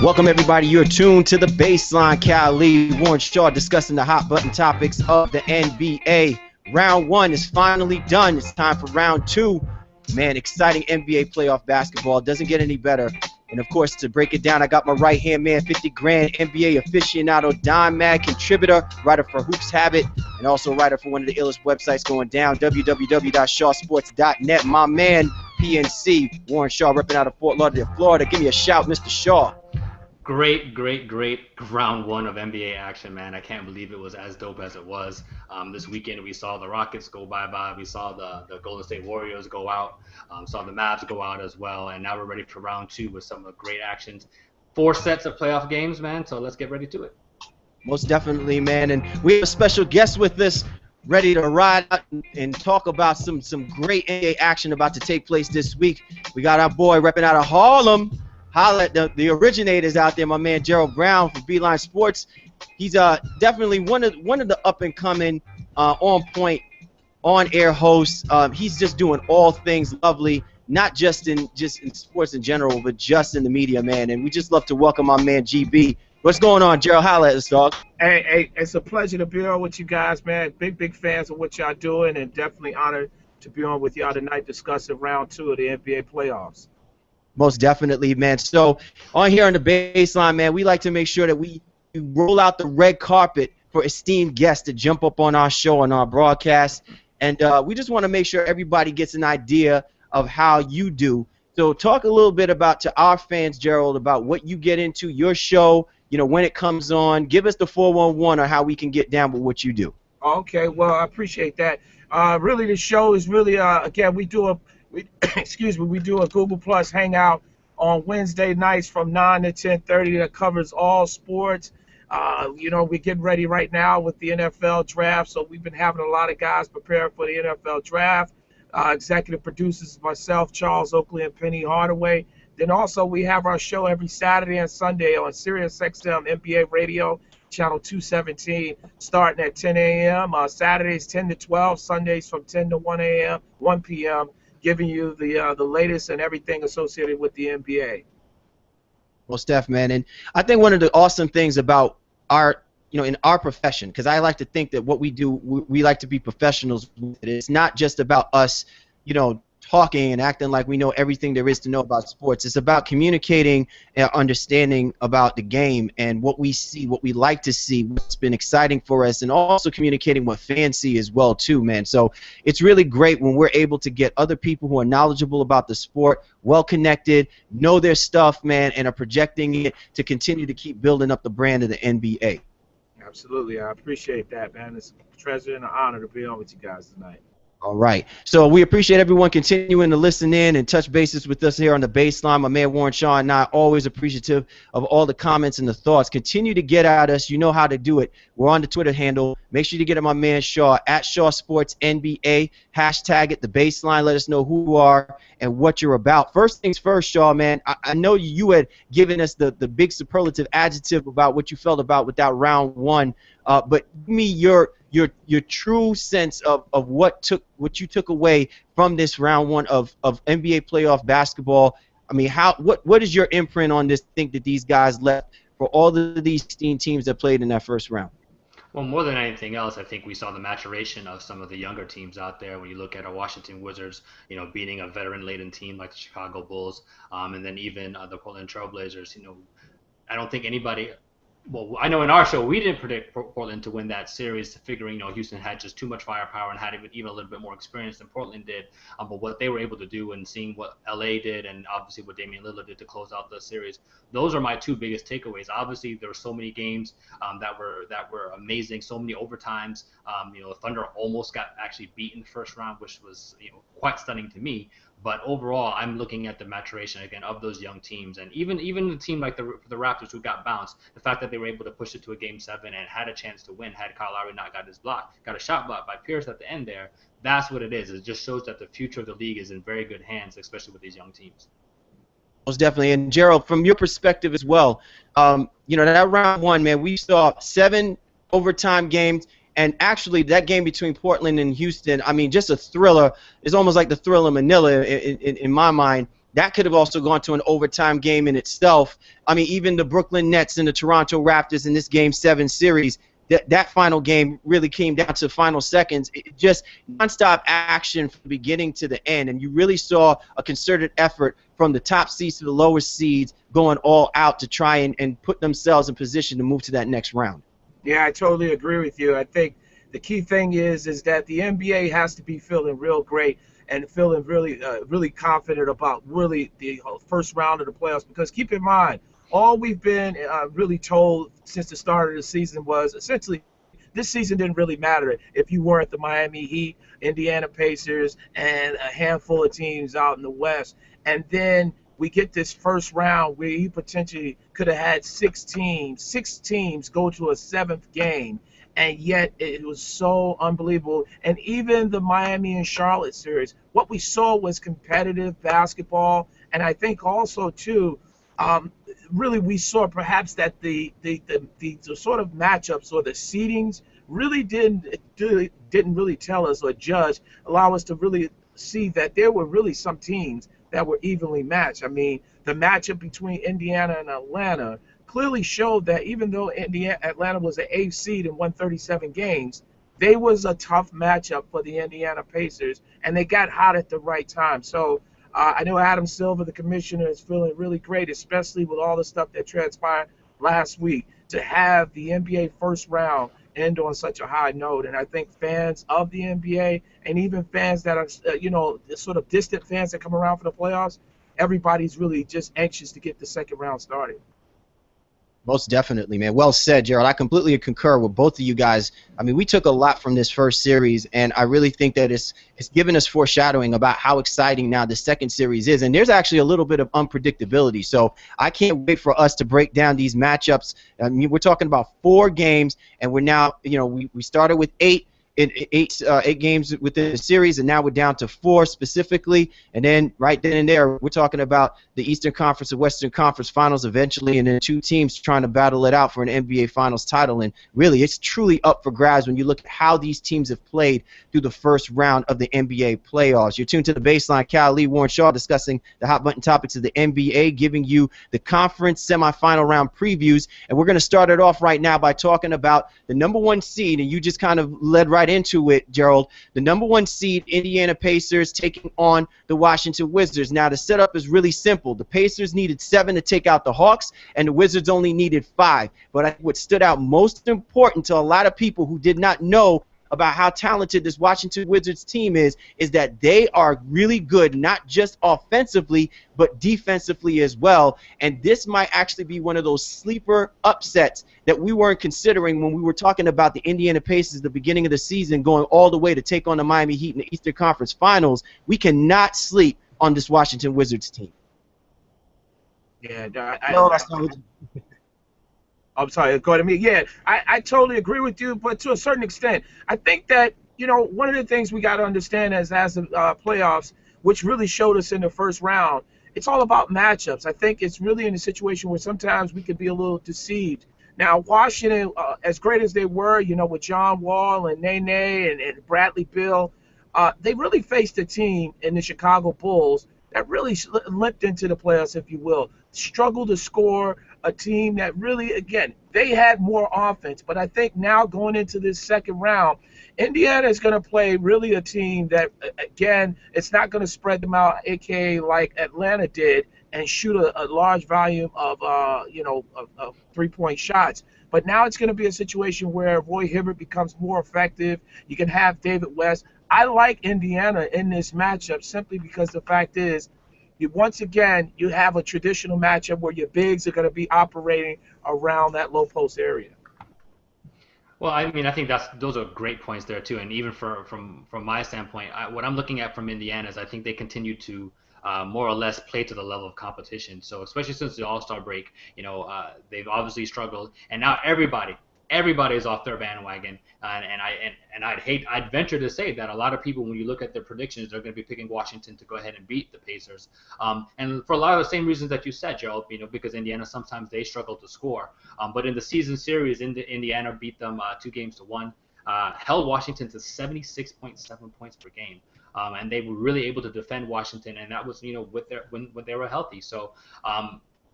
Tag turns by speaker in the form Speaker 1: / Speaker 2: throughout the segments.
Speaker 1: Welcome, everybody. You're tuned to the Baseline. Cali, Warren Shaw discussing the hot button topics of the NBA. Round 1 is finally done. It's time for round 2. Man, exciting NBA playoff basketball. Doesn't get any better. And, of course, to break it down, I got my right-hand man, 50 grand NBA aficionado, Dime Mag contributor, writer for Hoops Habit, and also writer for one of the illest websites going down, www.shawsports.net. My man, PNC, Warren Shaw, repping out of Fort Lauderdale, Florida. Give me a shout, Mr. Shaw.
Speaker 2: Great round 1 of NBA action, man. I can't believe it was as dope as it was. This weekend we saw the Rockets go bye-bye. We saw the Golden State Warriors go out. Saw the Mavs go out as well. And now we're ready for round 2 with some great actions. 4 sets of playoff games, man. So let's get ready to it.
Speaker 1: Most definitely, man. And we have a special guest with us, ready to ride out and talk about some great NBA action about to take place this week. We got our boy repping out of Harlem. Holla at the originators out there, my man Gerald Brown from Bottomline Sports. He's definitely one of the up and coming, on point, on air hosts. He's just doing all things lovely, not just in sports in general, but just in the media, man. And we just love to welcome our man GB. What's going on, Gerald? Holla at us, dog.
Speaker 3: Hey, it's a pleasure to be on with you guys, man. Big fans of what y'all doing, and definitely honored to be on with y'all tonight discussing round 2 of the NBA playoffs.
Speaker 1: Most definitely, man. So on here on the Baseline, man, we like to make sure that we roll out the red carpet for esteemed guests to jump up on our show and our broadcast. And we just want to make sure everybody gets an idea of how you do. So talk a little bit about to our fans, Gerald, about what you get into, your show, when it comes on. Give us the 411 on how we can get down with what you do.
Speaker 3: Okay, well, I appreciate that. Really, the show is really, again, we do a Google Plus hangout on Wednesday nights from 9 to 10:30 that covers all sports. We're getting ready right now with the NFL draft, so we've been having a lot of guys prepare for the NFL draft. Executive producers myself, Charles Oakley, and Penny Hardaway. Then also we have our show every Saturday and Sunday on Sirius XM NBA Radio, channel 217, starting at 10 a.m. Saturdays 10 to 12, Sundays from 10 to 1 p.m., giving you the latest and everything associated with the NBA.
Speaker 1: Well, Steph, man, and I think one of the awesome things about our, in our profession, because I like to think that what we do, we like to be professionals with it. It's not just about us, talking and acting like we know everything there is to know about sports. It's about communicating and understanding about the game and what we see, what we like to see, what's been exciting for us, and also communicating what fans see as well too, man. So it's really great when we're able to get other people who are knowledgeable about the sport, well connected, know their stuff, man, and are projecting it to continue to keep building up the brand of the NBA.
Speaker 3: Absolutely. I appreciate that, man. It's a treasure and an honor to be on with you guys tonight.
Speaker 1: All right. So we appreciate everyone continuing to listen in and touch bases with us here on the Baseline. My man Warren Shaw and I are always appreciative of all the comments and the thoughts. Continue to get at us. You know how to do it. We're on the Twitter handle. Make sure you get at my man Shaw, at Shaw Sports NBA. Hashtag it, the Baseline. Let us know who you are and what you're about. First things first, Shaw, man. I know you had given us the big superlative adjective about what you felt about with that round 1. But give me your true sense of what you took away from this round 1 of NBA playoff basketball. I mean, what is your imprint on this? Think that these guys left for all of these 16 teams that played in that first round?
Speaker 2: Well, more than anything else, I think we saw the maturation of some of the younger teams out there. When you look at our Washington Wizards, beating a veteran-laden team like the Chicago Bulls, and then even the Portland Trailblazers. I don't think anybody. Well, I know in our show we didn't predict Portland to win that series, figuring Houston had just too much firepower and had even a little bit more experience than Portland did. But what they were able to do and seeing what LA did and obviously what Damian Lillard did to close out the series, those are my 2 biggest takeaways. Obviously, there were so many games that were amazing, so many overtimes. The Thunder almost got actually beat in the first round, which was quite stunning to me. But overall, I'm looking at the maturation again of those young teams, and even the team like the Raptors who got bounced, the fact that they were able to push it to a Game 7 and had a chance to win had Kyle Lowry not got a shot blocked by Pierce at the end there. That's what it is. It just shows that the future of the league is in very good hands, especially with these young teams.
Speaker 1: Most definitely. And Gerald, from your perspective as well, that round 1, man, we saw 7 overtime games. And actually, that game between Portland and Houston, I mean, just a thriller. It's almost like the thriller Manila in my mind. That could have also gone to an overtime game in itself. I mean, even the Brooklyn Nets and the Toronto Raptors in this Game 7 series, that final game really came down to final seconds. Just nonstop action from the beginning to the end, and you really saw a concerted effort from the top seeds to the lower seeds going all out to try and put themselves in position to move to that next round.
Speaker 3: Yeah, I totally agree with you. I think the key thing is that the NBA has to be feeling real great and feeling really confident about really the first round of the playoffs, because keep in mind, all we've been really told since the start of the season was essentially this season didn't really matter if you weren't the Miami Heat, Indiana Pacers, and a handful of teams out in the West. And then we get this first round where you potentially could have had six teams go to a seventh game, and yet it was so unbelievable. And even the Miami and Charlotte series, what we saw was competitive basketball, and I think also too, really we saw perhaps that the sort of matchups or the seedings really didn't really tell us or allow us to really see that there were really some teams that were evenly matched. I mean, the matchup between Indiana and Atlanta clearly showed that even though Atlanta was an 8th seed and won 37 games, they was a tough matchup for the Indiana Pacers, and they got hot at the right time. So I know Adam Silver, the commissioner, is feeling really great, especially with all the stuff that transpired last week, to have the NBA first round end on such a high note. And I think fans of the NBA and even fans that are, sort of distant fans that come around for the playoffs, everybody's really just anxious to get the second round started.
Speaker 1: Most definitely, man. Well said, Gerald. I completely concur with both of you guys. I mean, we took a lot from this first series, and I really think that it's given us foreshadowing about how exciting now the second series is. And there's actually a little bit of unpredictability. So I can't wait for us to break down these matchups. I mean, we're talking about 4 games, and we're now, we started with 8 games within the series, and now we're down to 4 specifically. And then right then and there, we're talking about the Eastern Conference and Western Conference Finals eventually, and then 2 teams trying to battle it out for an NBA Finals title. And really, it's truly up for grabs when you look at how these teams have played through the first round of the NBA playoffs. You're tuned to The Baseline. Cal Lee, Warren Shaw discussing the hot button topics of the NBA, giving you the Conference SemiFinal round previews. And we're going to start it off right now by talking about the number 1 seed, and you just kind of led right into it, Gerald. The number 1 seed, Indiana Pacers, taking on the Washington Wizards. Now, the setup is really simple. The Pacers needed 7 to take out the Hawks, and the Wizards only needed 5. But I think what stood out most important to a lot of people who did not know about how talented this Washington Wizards team is that they are really good, not just offensively, but defensively as well. And this might actually be one of those sleeper upsets that we weren't considering when we were talking about the Indiana Pacers at the beginning of the season, going all the way to take on the Miami Heat in the Eastern Conference Finals. We cannot sleep on this Washington Wizards team.
Speaker 3: Yeah, I'm sorry, go to me. Yeah, I totally agree with you, but to a certain extent, I think that, one of the things we got to understand as the playoffs, which really showed us in the first round, it's all about matchups. I think it's really in a situation where sometimes we could be a little deceived. Now, Washington, as great as they were, with John Wall and Nene and Bradley Beal, they really faced a team in the Chicago Bulls that really limped into the playoffs, if you will, struggled to score, a team that really, again, they had more offense. But I think now going into this second round, Indiana is going to play really a team that, again, it's not going to spread them out, a.k.a. like Atlanta did, and shoot a large volume of, of three-point shots. But now it's going to be a situation where Roy Hibbert becomes more effective. You can have David West. I like Indiana in this matchup simply because the fact is, once again, you have a traditional matchup where your bigs are going to be operating around that low post area.
Speaker 2: Well, I mean, I think those are great points there too. And even from my standpoint, what I'm looking at from Indiana is I think they continue to more or less play to the level of competition. So especially since the All-Star break, they've obviously struggled, and now everybody is off their bandwagon. I'd venture to say that a lot of people, when you look at their predictions, they're going to be picking Washington to go ahead and beat the Pacers. And for a lot of the same reasons that you said, Gerald, because Indiana, sometimes they struggle to score. But in the season series, Indiana beat them 2-1. held Washington to 76.7 points per game. And they were really able to defend Washington, and that was, when they were healthy. So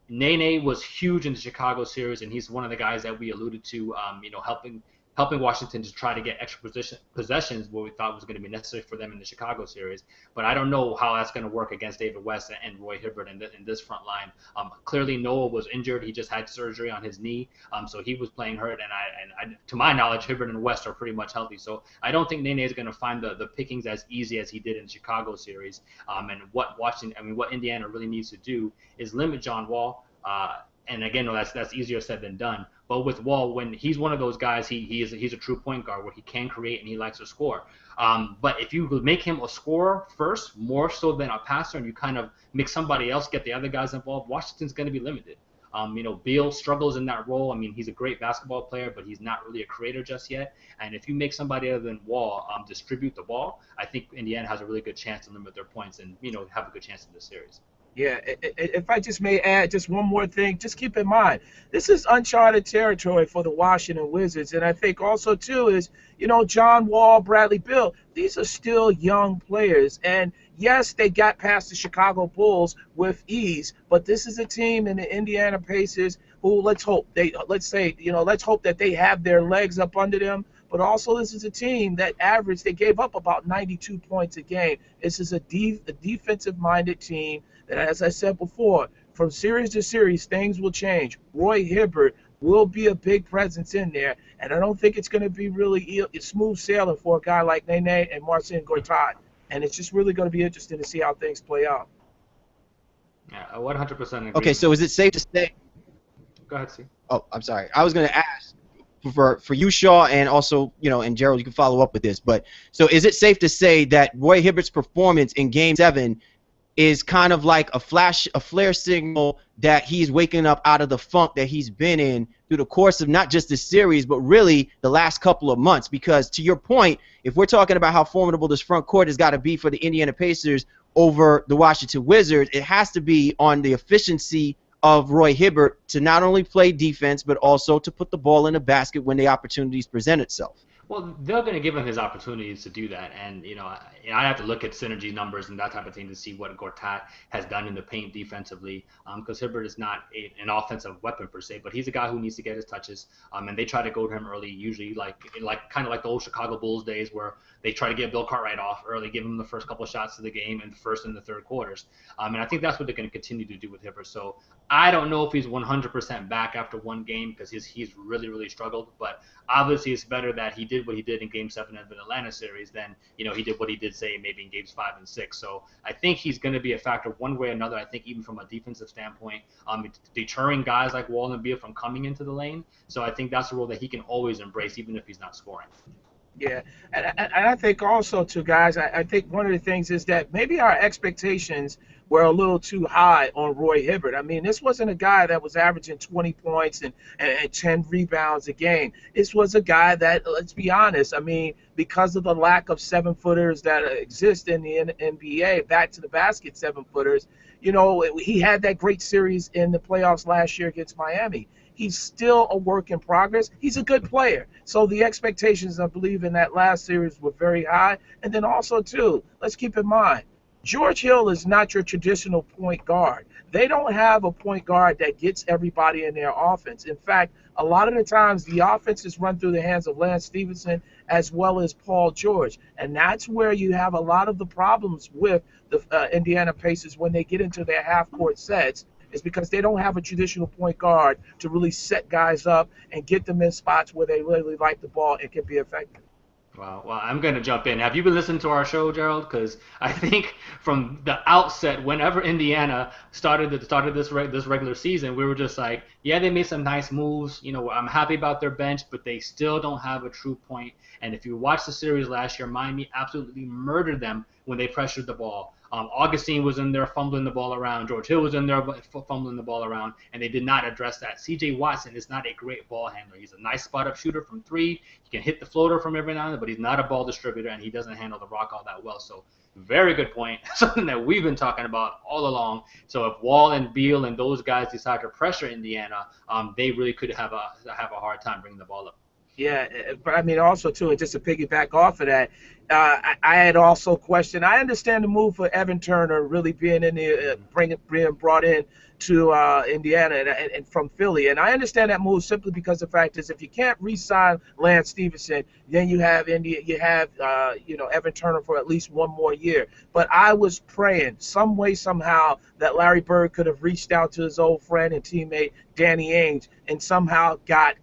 Speaker 2: Nene was huge in the Chicago series, and he's one of the guys that we alluded to, helping Washington to try to get extra possessions, what we thought was going to be necessary for them in the Chicago series. But I don't know how that's going to work against David West and Roy Hibbert in this front line. Clearly, Noah was injured. He just had surgery on his knee, so he was playing hurt. And to my knowledge, Hibbert and West are pretty much healthy. So I don't think Nene is going to find the pickings as easy as he did in the Chicago series. And what Indiana really needs to do is limit John Wall. And again, that's easier said than done. But with Wall, when he's one of those guys, he's a true point guard where he can create and he likes to score. But if you make him a scorer first, more so than a passer, and you kind of make somebody else get the other guys involved, Washington's going to be limited. Beal struggles in that role. I mean, he's a great basketball player, but he's not really a creator just yet. And if you make somebody other than Wall distribute the ball, I think Indiana has a really good chance to limit their points and have a good chance in this series.
Speaker 3: Yeah, if I just may add just one more thing, just keep in mind, this is uncharted territory for the Washington Wizards. And I think also, too, is, John Wall, Bradley Beal, these are still young players. And, yes, they got past the Chicago Bulls with ease, but this is a team in the Indiana Pacers who let's hope that they have their legs up under them. But also, this is a team that they gave up about 92 points a game. This is a defensive-minded team that, as I said before, from series to series, things will change. Roy Hibbert will be a big presence in there, and I don't think it's going to be really smooth sailing for a guy like Nene and Marcin Gortat. And it's just really going to be interesting to see how things play out.
Speaker 2: Yeah, I 100% agree.
Speaker 1: Okay, so is it safe to say?
Speaker 2: Go ahead, Steve.
Speaker 1: Oh, I'm sorry. I was going to ask for you, Shaw, and also, and Gerald, you can follow up with this. But so is it safe to say that Roy Hibbert's performance in Game 7 is kind of like a flare signal that he's waking up out of the funk that he's been in through the course of not just the series, but really the last couple of months? Because to your point, if we're talking about how formidable this front court has got to be for the Indiana Pacers over the Washington Wizards, it has to be on the efficiency of Roy Hibbert to not only play defense, but also to put the ball in the basket when the opportunities present itself.
Speaker 2: Well, they're going to give him his opportunities to do that, and I have to look at synergy numbers and that type of thing to see what Gortat has done in the paint defensively, because Hibbert is not an offensive weapon per se, but he's a guy who needs to get his touches, and they try to go to him early, usually kind of like the old Chicago Bulls days where they try to get Bill Cartwright off early, give him the first couple of shots of the game in the first and the third quarters, and I think that's what they're going to continue to do with Hibbert. So I don't know if he's 100% back after one game because he's really, really struggled, but obviously it's better that he did what he did in Game 7 of the Atlanta series than he did what he did, say, maybe in Games 5 and 6. So I think he's going to be a factor one way or another. I think even from a defensive standpoint, deterring guys like Wall and Beal from coming into the lane. So I think that's a role that he can always embrace, even if he's not scoring.
Speaker 3: Yeah, and I think also, too, guys, I think one of the things is that maybe our expectations were a little too high on Roy Hibbert. I mean, this wasn't a guy that was averaging 20 points and 10 rebounds a game. This was a guy that, let's be honest, I mean, because of the lack of 7-footers that exist in the NBA, back-to-the-basket 7-footers, he had that great series in the playoffs last year against Miami. He's still a work in progress. He's a good player. So the expectations, I believe, in that last series were very high. And then also, too, let's keep in mind, George Hill is not your traditional point guard. They don't have a point guard that gets everybody in their offense. In fact, a lot of the times the offense is run through the hands of Lance Stevenson as well as Paul George. And that's where you have a lot of the problems with the Indiana Pacers when they get into their half-court sets, is because they don't have a traditional point guard to really set guys up and get them in spots where they really like the ball and can be effective.
Speaker 2: Wow. Well, I'm going to jump in. Have you been listening to our show, Gerald? Because I think from the outset, whenever Indiana started this regular season, we were just like, yeah, they made some nice moves. I'm happy about their bench, but they still don't have a true point. And if you watch the series last year, Miami absolutely murdered them when they pressured the ball. Augustine was in there fumbling the ball around. George Hill was in there fumbling the ball around, and they did not address that. C.J. Watson is not a great ball handler. He's a nice spot-up shooter from 3. He can hit the floater from every now and then, but he's not a ball distributor, and he doesn't handle the rock all that well. So very good point, something that we've been talking about all along. So if Wall and Beal and those guys decide to pressure Indiana, they really could have a hard time bringing the ball up.
Speaker 3: Yeah, but I mean also too, and just to piggyback off of that, I had also questioned. I understand the move for Evan Turner really being in the being brought in to Indiana and from Philly, and I understand that move simply because the fact is if you can't re-sign Lance Stevenson, then you have Evan Turner for at least one more year. But I was praying some way somehow that Larry Bird could have reached out to his old friend and teammate Danny Ainge and somehow got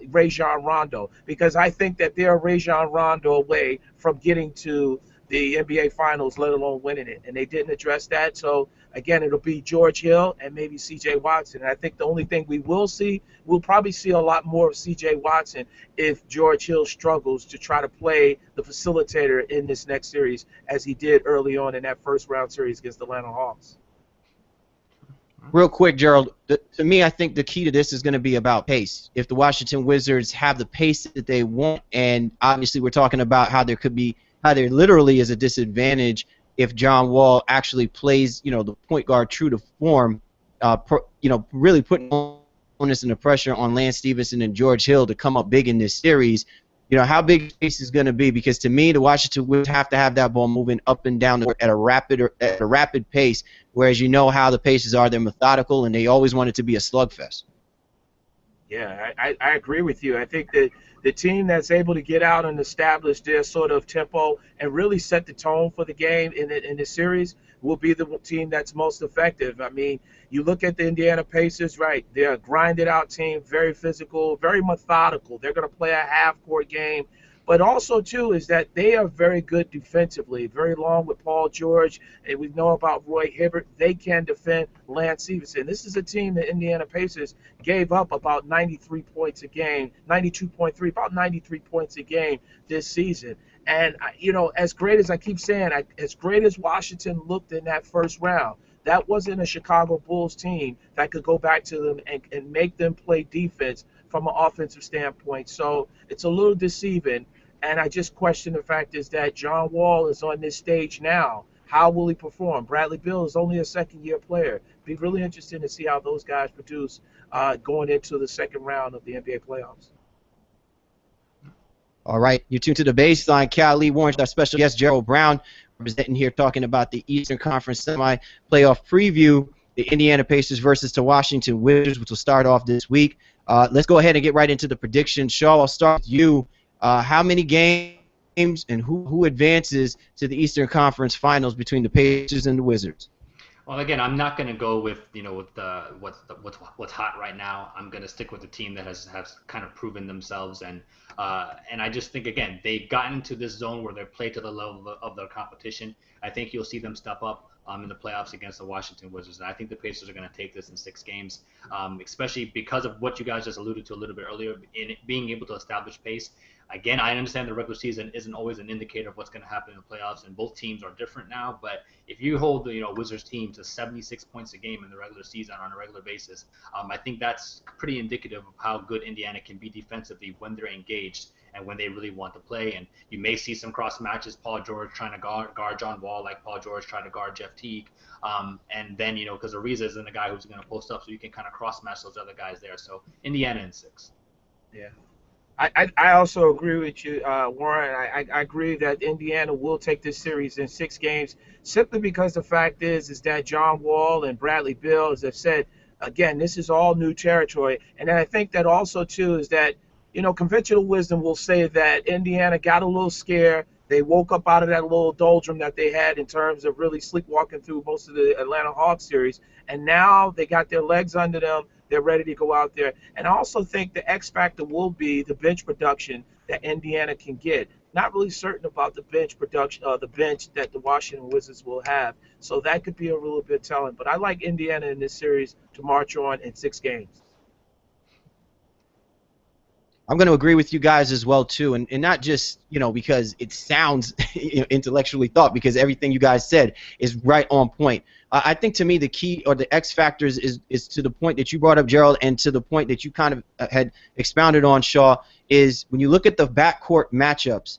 Speaker 3: Rajon Rondo, because I think that they're Rajon Rondo away from getting to the NBA Finals, let alone winning it. And they didn't address that. So, again, it'll be George Hill and maybe C.J. Watson. And I think the only thing we'll probably see a lot more of C.J. Watson if George Hill struggles to try to play the facilitator in this next series as he did early on in that first round series against the Atlanta Hawks.
Speaker 1: Real quick, Gerald, to me, I think the key to this is going to be about pace. If the Washington Wizards have the pace that they want, and obviously we're talking about how there literally is a disadvantage if John Wall actually plays, the point guard true to form, really putting onus and the pressure on Lance Stevenson and George Hill to come up big in this series. How big pace is going to be, because to me, the Washington Wizards have to have that ball moving up and down at a rapid pace, whereas how the paces are, they're methodical, and they always want it to be a slugfest.
Speaker 3: Yeah, I agree with you. I think that the team that's able to get out and establish their sort of tempo and really set the tone for the game in the series will be the team that's most effective. I mean, you look at the Indiana Pacers, right? They're a grinded-out team, very physical, very methodical. They're going to play a half-court game. But also, too, is that they are very good defensively, very long with Paul George, and we know about Roy Hibbert. They can defend Lance Stevenson. This is a team, the Indiana Pacers, gave up about 93 points a game, 92.3, about 93 points a game this season. And, as great as I keep saying, as great as Washington looked in that first round, that wasn't a Chicago Bulls team that could go back to them and make them play defense from an offensive standpoint. So it's a little deceiving. And I just question the fact is that John Wall is on this stage now. How will he perform? Bradley Beal is only a second-year player. Be really interesting to see how those guys produce going into the second round of the NBA playoffs.
Speaker 1: All right, you're tuned to the Baseline. Cal Lee Warren, our special guest, Gerald Brown, representing here, talking about the Eastern Conference Semi-Playoff Preview, the Indiana Pacers versus the Washington Wizards, which will start off this week. Let's go ahead and get right into the predictions. Shaw, I'll start with you. How many games and who advances to the Eastern Conference Finals between the Pacers and the Wizards?
Speaker 2: Well, again, I'm not going to go with what's hot right now. I'm going to stick with the team that has kind of proven themselves, and I just think, again, they've gotten into this zone where they play to the level of their competition. I think you'll see them step up in the playoffs against the Washington Wizards, and I think the Pacers are going to take this in 6 games, especially because of what you guys just alluded to a little bit earlier, in being able to establish pace. Again, I understand the regular season isn't always an indicator of what's going to happen in the playoffs, and both teams are different now. But if you hold the Wizards team to 76 points a game in the regular season on a regular basis, I think that's pretty indicative of how good Indiana can be defensively when they're engaged and when they really want to play. And you may see some cross matches, Paul George trying to guard John Wall like Paul George tried to guard Jeff Teague. And then, because Ariza isn't a guy who's going to post up, so you can kind of cross match those other guys there. So Indiana in 6.
Speaker 3: Yeah. I also agree with you, Warren. I agree that Indiana will take this series in 6 games simply because the fact is that John Wall and Bradley Beal, as I've said, again, this is all new territory. And I think that also, too, is that, conventional wisdom will say that Indiana got a little scared. They woke up out of that little doldrum that they had in terms of really sleepwalking through most of the Atlanta Hawks series. And now they got their legs under them. They're ready to go out there. And I also think the X factor will be the bench production that Indiana can get. Not really certain about the bench production, the bench that the Washington Wizards will have. So that could be a little bit telling. But I like Indiana in this series to march on in 6 games.
Speaker 1: I'm going to agree with you guys as well, too, and not just, because it sounds intellectually thought, because everything you guys said is right on point. I think, to me, the key or the X factors is to the point that you brought up, Gerald, and to the point that you kind of had expounded on, Shaw, is when you look at the backcourt matchups,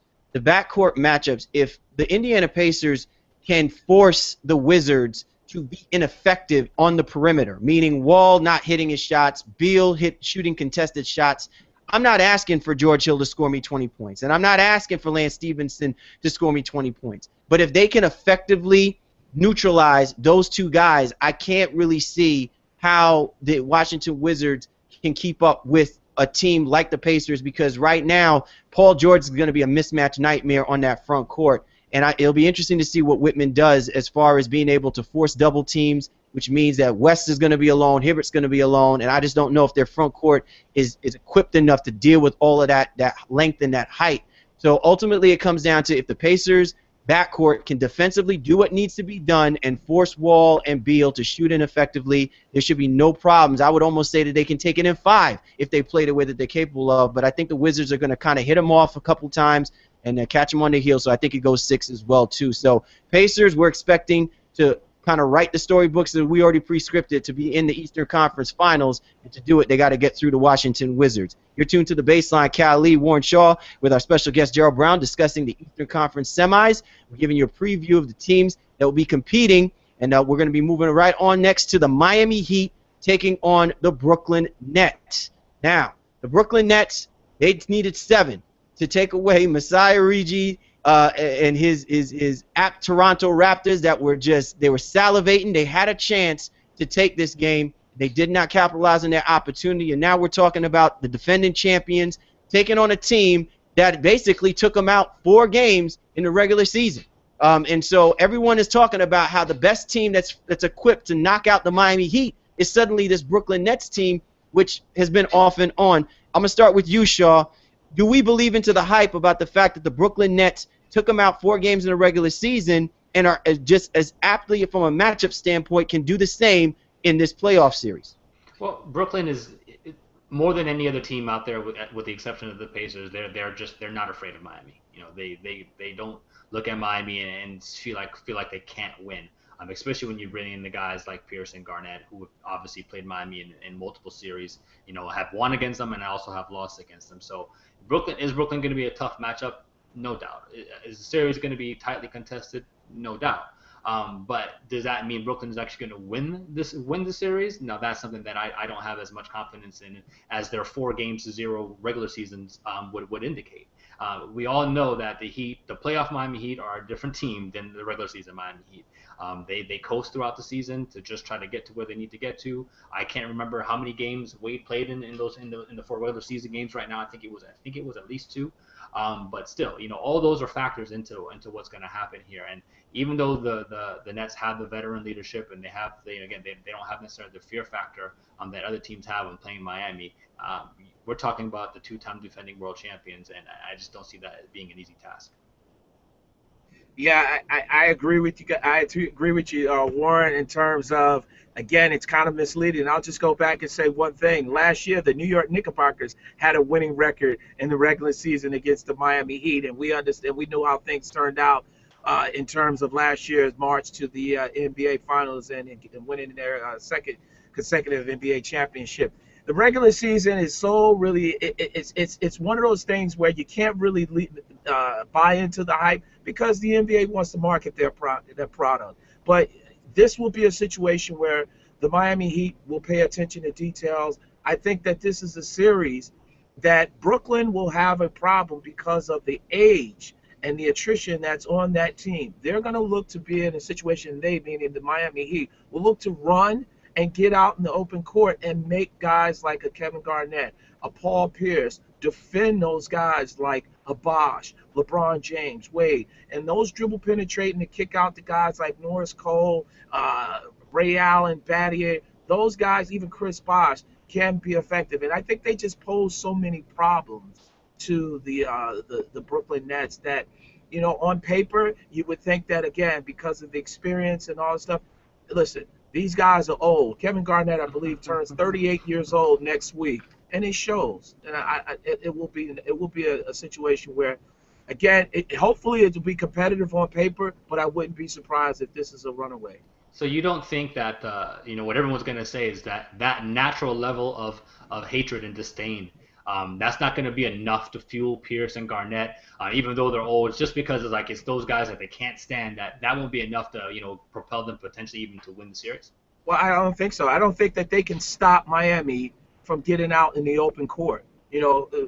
Speaker 1: if the Indiana Pacers can force the Wizards to be ineffective on the perimeter, meaning Wall not hitting his shots, Beal shooting contested shots, I'm not asking for George Hill to score me 20 points, and I'm not asking for Lance Stevenson to score me 20 points. But if they can effectively neutralize those two guys, I can't really see how the Washington Wizards can keep up with a team like the Pacers, because right now Paul George is going to be a mismatch nightmare on that front court. And it'll be interesting to see what Whitman does as far as being able to force double teams, which means that West is going to be alone, Hibbert's going to be alone, and I just don't know if their front court is equipped enough to deal with all of that length and that height. So ultimately it comes down to if the Pacers backcourt can defensively do what needs to be done and force Wall and Beal to shoot in effectively, there should be no problems. I would almost say that they can take it in 5 if they play the way that they're capable of, but I think the Wizards are going to kind of hit them off a couple times and catch them on the heel, so I think it goes 6 as well too. So Pacers, we're expecting to kind of write the storybooks that we already pre-scripted to be in the Eastern Conference Finals, and to do it, they got to get through the Washington Wizards. You're tuned to The Baseline. Cal Lee, Warren Shaw, with our special guest Gerald Brown, discussing the Eastern Conference semis. We're giving you a preview of the teams that will be competing, and we're going to be moving right on next to the Miami Heat taking on the Brooklyn Nets. Now, the Brooklyn Nets, they needed 7 to take away Masai Ujiri and his apt Toronto Raptors that were they were salivating. They had a chance to take this game. They did not capitalize on their opportunity, and now we're talking about the defending champions taking on a team that basically took them out 4 games in the regular season. And so everyone is talking about how the best team that's equipped to knock out the Miami Heat is suddenly this Brooklyn Nets team, which has been off and on. I'm going to start with you, Shaw. Do we believe into the hype about the fact that the Brooklyn Nets took them out 4 games in the regular season and are just as aptly from a matchup standpoint can do the same in this playoff series?
Speaker 2: Well, Brooklyn is more than any other team out there, with the exception of the Pacers. They're not afraid of Miami. You know, they don't look at Miami and feel like they can't win. Especially when you bring in the guys like Pierce and Garnett, who have obviously played Miami in multiple series, you know, have won against them and also have lost against them. So is Brooklyn going to be a tough matchup? No doubt. Is the series going to be tightly contested? No doubt. But does that mean Brooklyn is actually going to win the series? No, that's something that I don't have as much confidence in as their 4-0 regular seasons would indicate. We all know that the playoff Miami Heat are a different team than the regular season Miami Heat. They coast throughout the season to just try to get to where they need to get to. I can't remember how many games Wade played in the 4 regular season games right now. I think it was at least 2. But still, you know, all those are factors into what's going to happen here. And even though the Nets have the veteran leadership and they don't have necessarily the fear factor that other teams have when playing Miami, we're talking about the 2-time defending world champions, and I just don't see that as being an easy task.
Speaker 3: Yeah, I agree with you. I agree with you, Warren, in terms of, again, it's kind of misleading. I'll just go back and say one thing. Last year, the New York Knickerbockers had a winning record in the regular season against the Miami Heat, and we knew how things turned out in terms of last year's march to the NBA Finals and winning their second consecutive NBA championship. The regular season is so really it's one of those things where you can't really buy into the hype because the NBA wants to market their product. But this will be a situation where the Miami Heat will pay attention to details. I think that this is a series that Brooklyn will have a problem because of the age and the attrition that's on that team. They're going to look to be in a situation, meaning the Miami Heat, will look to run and get out in the open court and make guys like a Kevin Garnett, a Paul Pierce, defend those guys like a Bosh, LeBron James, Wade, and those dribble penetrating to kick out the guys like Norris Cole, Ray Allen, Battier, those guys, even Chris Bosh, can be effective. And I think they just pose so many problems to the Brooklyn Nets that, you know, on paper, you would think that, again, because of the experience and all this stuff, listen, these guys are old. Kevin Garnett, I believe, turns 38 years old next week, and it shows. And it will be a situation where, again, hopefully it will be competitive on paper, but I wouldn't be surprised if this is a runaway.
Speaker 2: So you don't think that what everyone's going to say is that natural level of hatred and disdain, that's not going to be enough to fuel Pierce and Garnett, even though they're old. It's just because it's those guys that they can't stand. That won't be enough to propel them potentially even to win the series.
Speaker 3: Well, I don't think so. I don't think that they can stop Miami from getting out in the open court.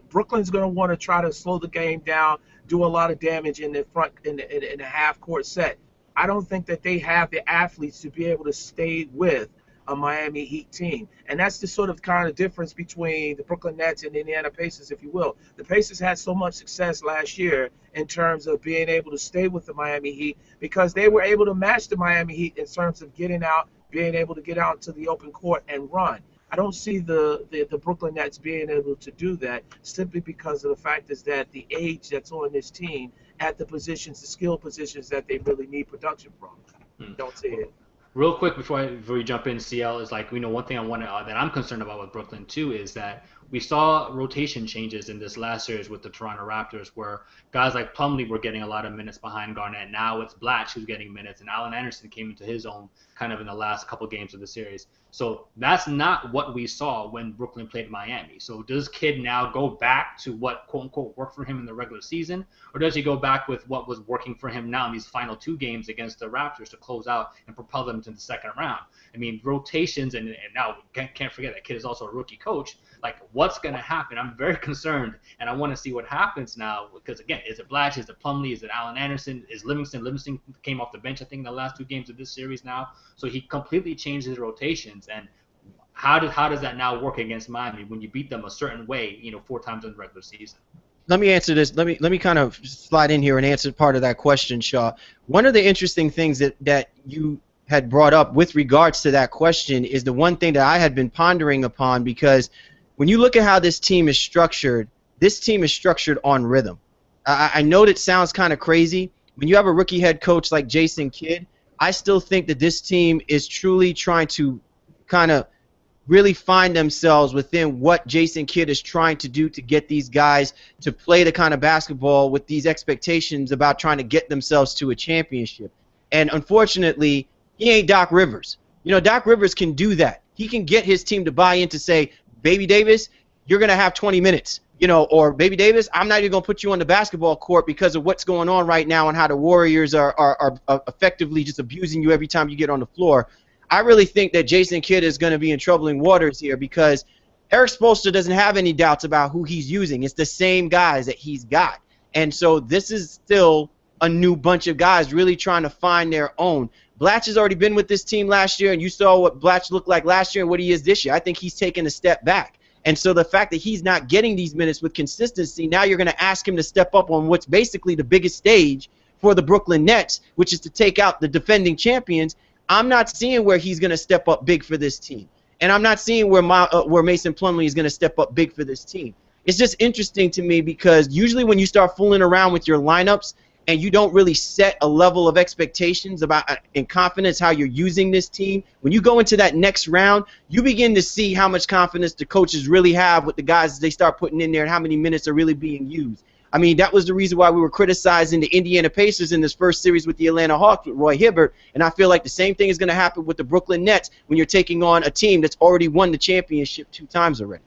Speaker 3: Brooklyn's going to want to try to slow the game down, do a lot of damage in the front in the half court set. I don't think that they have the athletes to be able to stay with a Miami Heat team. And that's the sort of kind of difference between the Brooklyn Nets and the Indiana Pacers, if you will. The Pacers had so much success last year in terms of being able to stay with the Miami Heat because they were able to match the Miami Heat in terms of getting out, being able to get out to the open court and run. I don't see the Brooklyn Nets being able to do that simply because of the fact is that the age that's on this team at the positions, the skill positions that they really need production from. Don't see it.
Speaker 2: Real quick before we jump in, CL is one thing that I'm concerned about with Brooklyn too is that we saw rotation changes in this last series with the Toronto Raptors where guys like Plumlee were getting a lot of minutes behind Garnett. Now it's Blatche who's getting minutes, and Allen Anderson came into his own kind of in the last couple games of the series. So that's not what we saw when Brooklyn played Miami. So does Kidd now go back to what quote-unquote worked for him in the regular season, or does he go back with what was working for him now in these final 2 games against the Raptors to close out and propel them to the second round? I mean, rotations, and now can't forget that Kidd is also a rookie coach. Like, what's going to happen? I'm very concerned, and I want to see what happens now because, again, is it Blatche? Is it Plumlee? Is it Allen Anderson? Is Livingston? Livingston came off the bench, I think, in the last 2 games of this series now. So he completely changed his rotations. And how does that now work against Miami when you beat them a certain way, 4 times in the regular season?
Speaker 1: Let me answer this. Let me kind of slide in here and answer part of that question, Shaw. One of the interesting things that you had brought up with regards to that question is the one thing that I had been pondering upon because when you look at how this team is structured on rhythm. I know that sounds kind of crazy. When you have a rookie head coach like Jason Kidd, I still think that this team is truly trying to kind of really find themselves within what Jason Kidd is trying to do to get these guys to play the kind of basketball with these expectations about trying to get themselves to a championship. And unfortunately, he ain't Doc Rivers. Doc Rivers can do that. He can get his team to buy in to say, Baby Davis, you're going to have 20 minutes. Or Baby Davis, I'm not even going to put you on the basketball court because of what's going on right now and how the Warriors are effectively just abusing you every time you get on the floor. I really think that Jason Kidd is going to be in troubling waters here because Eric Spoelstra doesn't have any doubts about who he's using. It's the same guys that he's got. And so this is still a new bunch of guys really trying to find their own. Blatche has already been with this team last year, and you saw what Blatche looked like last year and what he is this year. I think he's taken a step back. And so the fact that he's not getting these minutes with consistency, now you're going to ask him to step up on what's basically the biggest stage for the Brooklyn Nets, which is to take out the defending champions. I'm not seeing where he's going to step up big for this team. And I'm not seeing where Mason Plumlee is going to step up big for this team. It's just interesting to me because usually when you start fooling around with your lineups and you don't really set a level of expectations about and confidence how you're using this team, when you go into that next round, you begin to see how much confidence the coaches really have with the guys they start putting in there and how many minutes are really being used. I mean, that was the reason why we were criticizing the Indiana Pacers in this first series with the Atlanta Hawks with Roy Hibbert, and I feel like the same thing is going to happen with the Brooklyn Nets when you're taking on a team that's already won the championship 2 times already.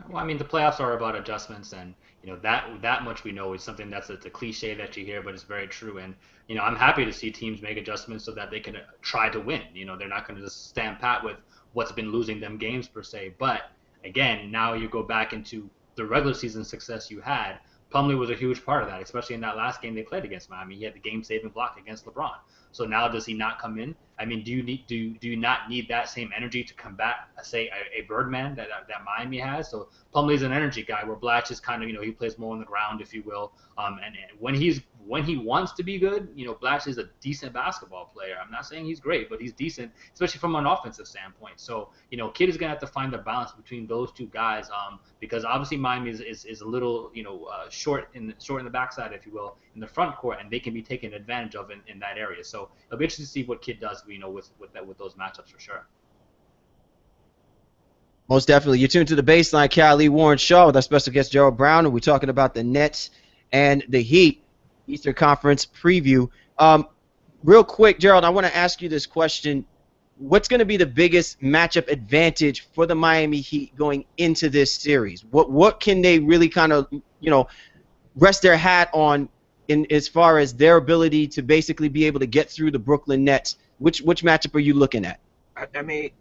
Speaker 2: Well, I mean, the playoffs are about adjustments, and that much we know is something it's a cliche that you hear, but it's very true. And I'm happy to see teams make adjustments so that they can try to win. They're not going to just stand pat with what's been losing them games per se. But again, now you go back into the regular season success you had. Plumlee was a huge part of that, especially in that last game they played against Miami. He had the game-saving block against LeBron. So now does he not come in? I mean, do you not need that same energy to combat, say, a Birdman that Miami has? So Plumlee's an energy guy, where Blatche is kind of, he plays more on the ground, if you will. And when he wants to be good, Blatche is a decent basketball player. I'm not saying he's great, but he's decent, especially from an offensive standpoint. So Kidd is gonna have to find the balance between those 2 guys, because obviously Miami is a little short in the backside, if you will, in the front court, and they can be taken advantage of in that area. So it'll be interesting to see what Kidd does, with those matchups for sure.
Speaker 1: Most definitely. You're tuned to the Baseline, Lee Warren Shaw with our special guest Gerald Brown, and we're talking about the Nets and the Heat Eastern Conference preview. Real quick, Gerald, I want to ask you this question. What's going to be the biggest matchup advantage for the Miami Heat going into this series? What can they really kind of, rest their hat on in as far as their ability to basically be able to get through the Brooklyn Nets? Which matchup are you looking at?
Speaker 3: I mean,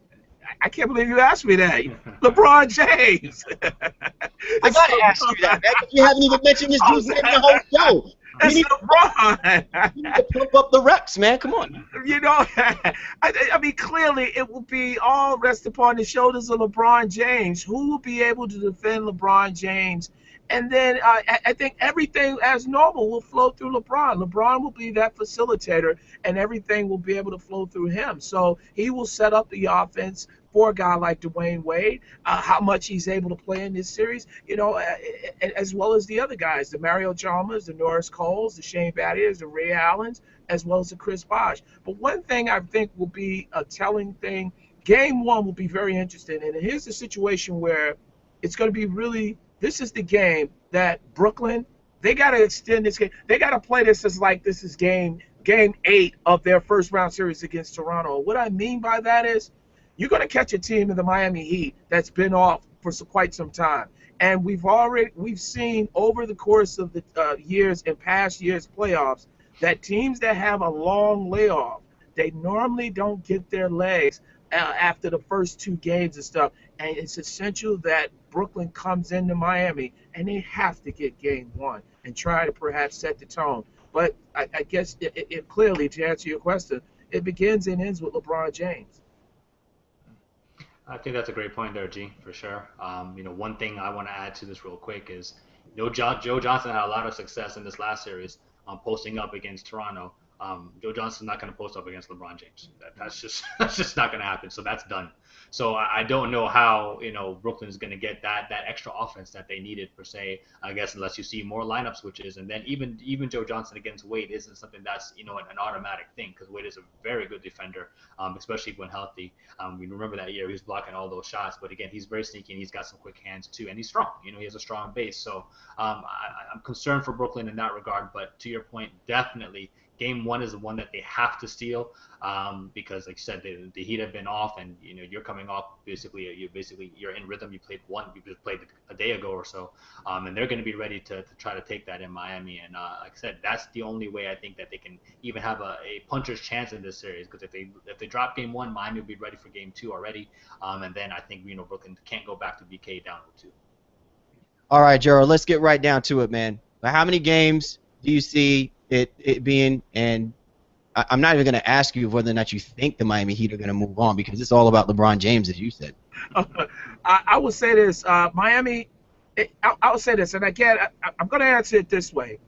Speaker 3: I can't believe you asked me that. LeBron James.
Speaker 1: I got to ask you that, man, because you haven't even mentioned this dude's name in the whole show.
Speaker 3: It's LeBron.
Speaker 1: You need to pump up the reps, man. Come on.
Speaker 3: You know, I mean, clearly it will be all rest upon the shoulders of LeBron James. Who will be able to defend LeBron James? And then I think everything as normal will flow through LeBron. LeBron will be that facilitator, and everything will be able to flow through him. So he will set up the offense for a guy like Dwayne Wade, how much he's able to play in this series, you know, as well as the other guys, the Mario Chalmers, the Norris Coles, the Shane Battiers, the Ray Allens, as well as the Chris Bosh. But one thing I think will be a telling thing, Game 1 will be very interesting. And here's the situation where it's going to be really – this is the game that Brooklyn, they got to extend this game. They got to play this as like this is game 8 of their first round series against Toronto. What I mean by that is you're going to catch a team in the Miami Heat that's been off for quite some time. And we've seen over the course of the years and past years playoffs that teams that have a long layoff, they normally don't get their legs after the first 2 games and stuff. And it's essential that Brooklyn comes into Miami and they have to get Game 1 and try to perhaps set the tone. But I guess it clearly, to answer your question, it begins and ends with LeBron James.
Speaker 2: I think that's a great point there, G, for sure. You know, one thing I want to add to this real quick is, you know, Joe Johnson had a lot of success in this last series posting up against Toronto. Joe Johnson's not going to post up against LeBron James. That's just not going to happen. So that's done. So I don't know how, you know, Brooklyn's going to get that extra offense that they needed per se, I guess, unless you see more lineup switches. And then even Joe Johnson against Wade isn't something that's, you know, an automatic thing, because Wade is a very good defender, especially when healthy. We remember that year he was blocking all those shots, but again, he's very sneaky and he's got some quick hands too, and he's strong. You know, he has a strong base. So I'm concerned for Brooklyn in that regard. But to your point, definitely Game 1 is the one that they have to steal, because, like you said, the Heat have been off, and you know you're coming off you're in rhythm. You just played a day ago or so, and they're going to be ready to try to take that in Miami. And like I said, that's the only way I think that they can even have a puncher's chance in this series. Because if they drop Game 1, Miami will be ready for Game 2 already, and then I think Brooklyn can't go back to BK down 2.
Speaker 1: All right, Gerald, let's get right down to it, man. How many games do you see it being, and I'm not even going to ask you whether or not you think the Miami Heat are going to move on, because it's all about LeBron James, as you said.
Speaker 3: I will say this, Miami, I will say this, and again, I'm going to answer it this way.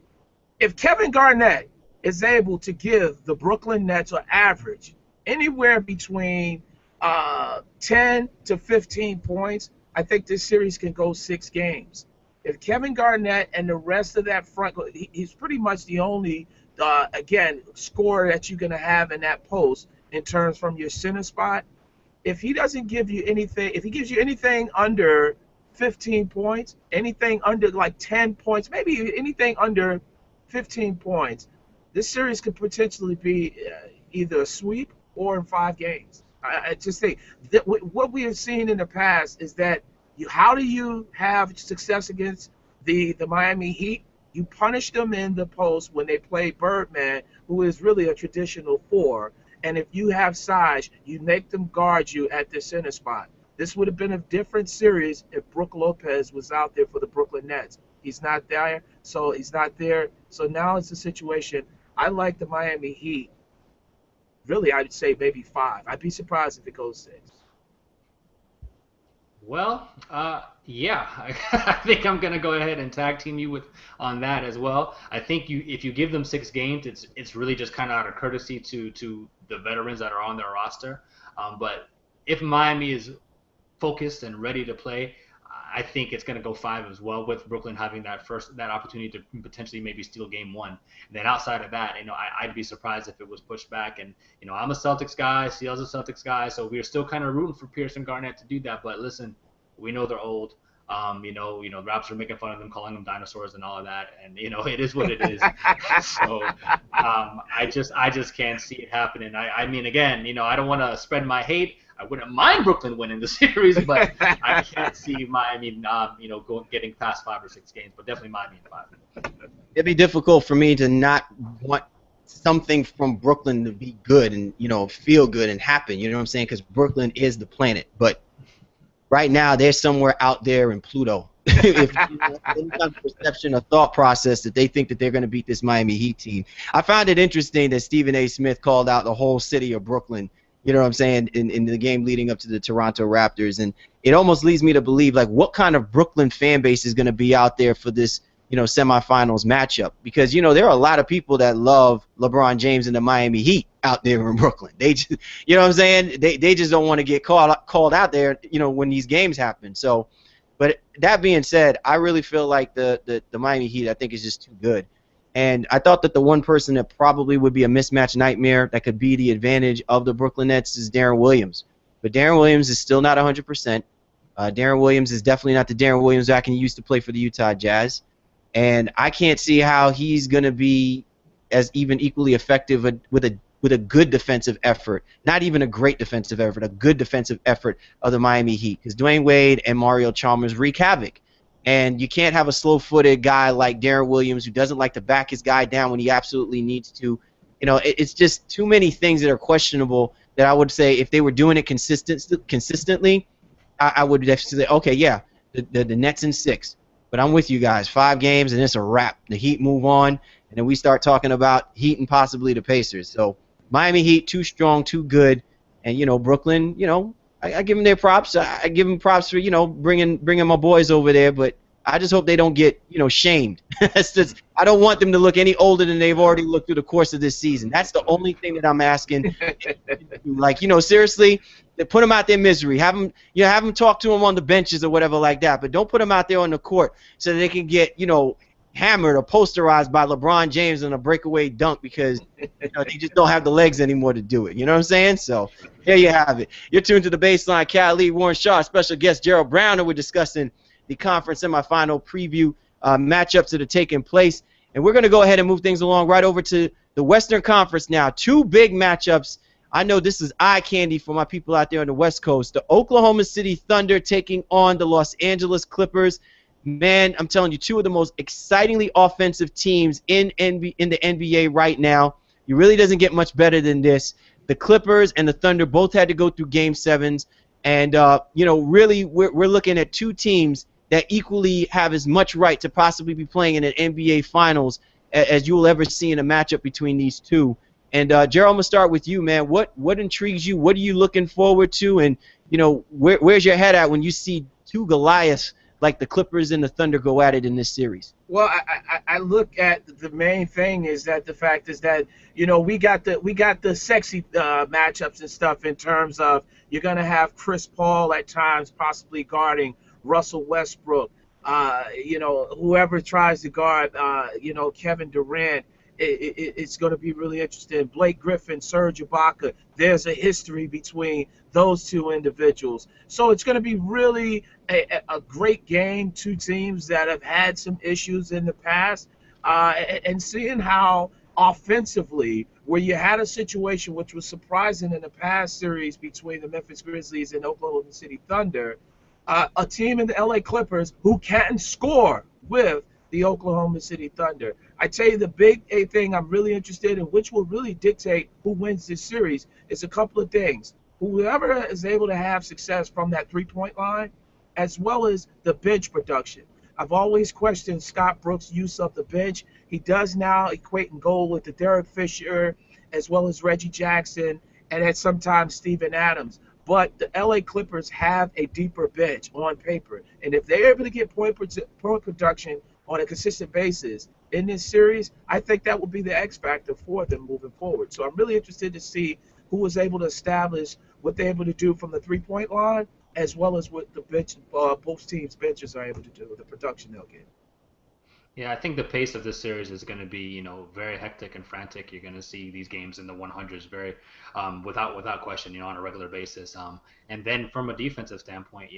Speaker 3: If Kevin Garnett is able to give the Brooklyn Nets an average anywhere between 10 to 15 points, I think this series can go 6 games. If Kevin Garnett and the rest of that front, he's pretty much the only, again, scorer that you're going to have in that post in terms from your center spot. If he doesn't give you anything, if he gives you anything under 15 points, anything under like 10 points, maybe anything under 15 points, this series could potentially be either a sweep or in 5 games. I just think that what we have seen in the past is that how do you have success against the Miami Heat? You punish them in the post when they play Birdman, who is really a traditional 4. And if you have size, you make them guard you at the center spot. This would have been a different series if Brook Lopez was out there for the Brooklyn Nets. He's not there, so he's not there. So now it's a situation. I like the Miami Heat. Really, I'd say maybe 5. I'd be surprised if it goes 6.
Speaker 2: Well, yeah, I think I'm gonna go ahead and tag team you on that as well. I think if you give them 6 games, it's really just kind of out of courtesy to the veterans that are on their roster. But if Miami is focused and ready to play, I think it's gonna go 5 as well, with Brooklyn having that opportunity to potentially maybe steal Game 1. And then outside of that, I'd be surprised if it was pushed back. And I'm a Celtics guy, CL's a Celtics guy, so we're still kind of rooting for Pierce and Garnett to do that. But listen, we know they're old. The Raps are making fun of them, calling them dinosaurs and all of that, and it is what it is. So I just can't see it happening. I mean, again, I don't want to spread my hate. I wouldn't mind Brooklyn winning the series, but I can't see Miami, getting past 5 or 6 games. But definitely Miami in 5.
Speaker 1: It'd be difficult for me to not want something from Brooklyn to be good and, feel good and happen. You know what I'm saying? Because Brooklyn is the planet. But right now, they're somewhere out there in Pluto. If any kind of perception or thought process that they think that they're going to beat this Miami Heat team. I found it interesting that Stephen A. Smith called out the whole city of Brooklyn, you know what I'm saying, in the game leading up to the Toronto Raptors. And it almost leads me to believe, like, what kind of Brooklyn fan base is going to be out there for this, semifinals matchup? Because, there are a lot of people that love LeBron James and the Miami Heat out there in Brooklyn. They just, you know what I'm saying? They just don't want to get called out there, when these games happen. So, but that being said, I really feel like the Miami Heat, I think, is just too good. And I thought that the one person that probably would be a mismatch nightmare that could be the advantage of the Brooklyn Nets is Deron Williams. But Deron Williams is still not 100%. Deron Williams is definitely not the Deron Williams I can use to play for the Utah Jazz. And I can't see how he's going to be as even equally effective with a good defensive effort, not even a great defensive effort, a good defensive effort of the Miami Heat. Because Dwayne Wade and Mario Chalmers wreak havoc. And you can't have a slow-footed guy like Deron Williams who doesn't like to back his guy down when he absolutely needs to. It's just too many things that are questionable that I would say if they were doing it consistently, I would definitely say, okay, yeah, the Nets in 6. But I'm with you guys. 5 games, and it's a wrap. The Heat move on, and then we start talking about Heat and possibly the Pacers. So Miami Heat, too strong, too good. And, Brooklyn, I give them their props. I give them props for, bringing my boys over there. But I just hope they don't get, shamed. I don't want them to look any older than they've already looked through the course of this season. That's the only thing that I'm asking. Like, seriously, put them out their misery. Have them talk to them on the benches or whatever like that. But don't put them out there on the court so that they can get, hammered or posterized by LeBron James in a breakaway dunk because they just don't have the legs anymore to do it. You know what I'm saying? So there you have it. You're tuned to the Baseline. Cali, Warren Shaw, special guest Gerald Brown, and we're discussing the Conference SemiFinal Preview matchups that are taking place. And we're going to go ahead and move things along right over to the Western Conference now. 2 big matchups. I know this is eye candy for my people out there on the West Coast. The Oklahoma City Thunder taking on the Los Angeles Clippers. Man, I'm telling you, 2 of the most excitingly offensive teams in the NBA right now. It really doesn't get much better than this. The Clippers and the Thunder both had to go through Game 7s. And, really we're looking at 2 teams that equally have as much right to possibly be playing in an NBA Finals as you will ever see in a matchup between these 2. And, Gerald, I'm going to start with you, man. What intrigues you? What are you looking forward to? And, where's your head at when you see 2 Goliaths like the Clippers and the Thunder go at it in this series?
Speaker 3: Well, I look at the main thing is that the fact is that we got the sexy matchups and stuff in terms of you're gonna have Chris Paul at times possibly guarding Russell Westbrook, whoever tries to guard Kevin Durant. It's going to be really interesting. Blake Griffin, Serge Ibaka. There's a history between those 2 individuals. So it's going to be really a great game. 2 teams that have had some issues in the past. And seeing how offensively, where you had a situation which was surprising in the past series between the Memphis Grizzlies and Oklahoma City Thunder, a team in the LA Clippers who can score with the Oklahoma City Thunder. I tell you, the big thing I'm really interested in, which will really dictate who wins this series, is a couple of things. Whoever is able to have success from that 3-point line, as well as the bench production. I've always questioned Scott Brooks' use of the bench. He does now equate in goal with the Derek Fisher, as well as Reggie Jackson, and at sometimes Steven Adams. But the LA Clippers have a deeper bench on paper. And if they're able to get point production on a consistent basis in this series, I think that will be the X factor for them moving forward. So I'm really interested to see who was able to establish what they're able to do from the 3-point line, as well as what the bench, both teams' benches are able to do, the production they'll get.
Speaker 2: Yeah, I think the pace of this series is going to be, very hectic and frantic. You're going to see these games in the 100s very, without question, on a regular basis. And then from a defensive standpoint,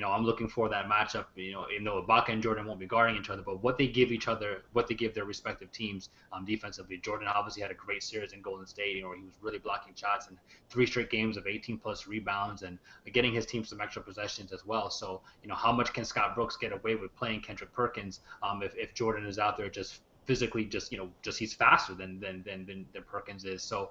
Speaker 2: I'm looking for that matchup, even though Ibaka and Jordan won't be guarding each other, but what they give each other, what they give their respective teams defensively. Jordan obviously had a great series in Golden State, he was really blocking shots and 3 straight games of 18-plus rebounds and getting his team some extra possessions as well. So, how much can Scott Brooks get away with playing Kendrick Perkins if Jordan is out there just physically just he's faster than Perkins is. So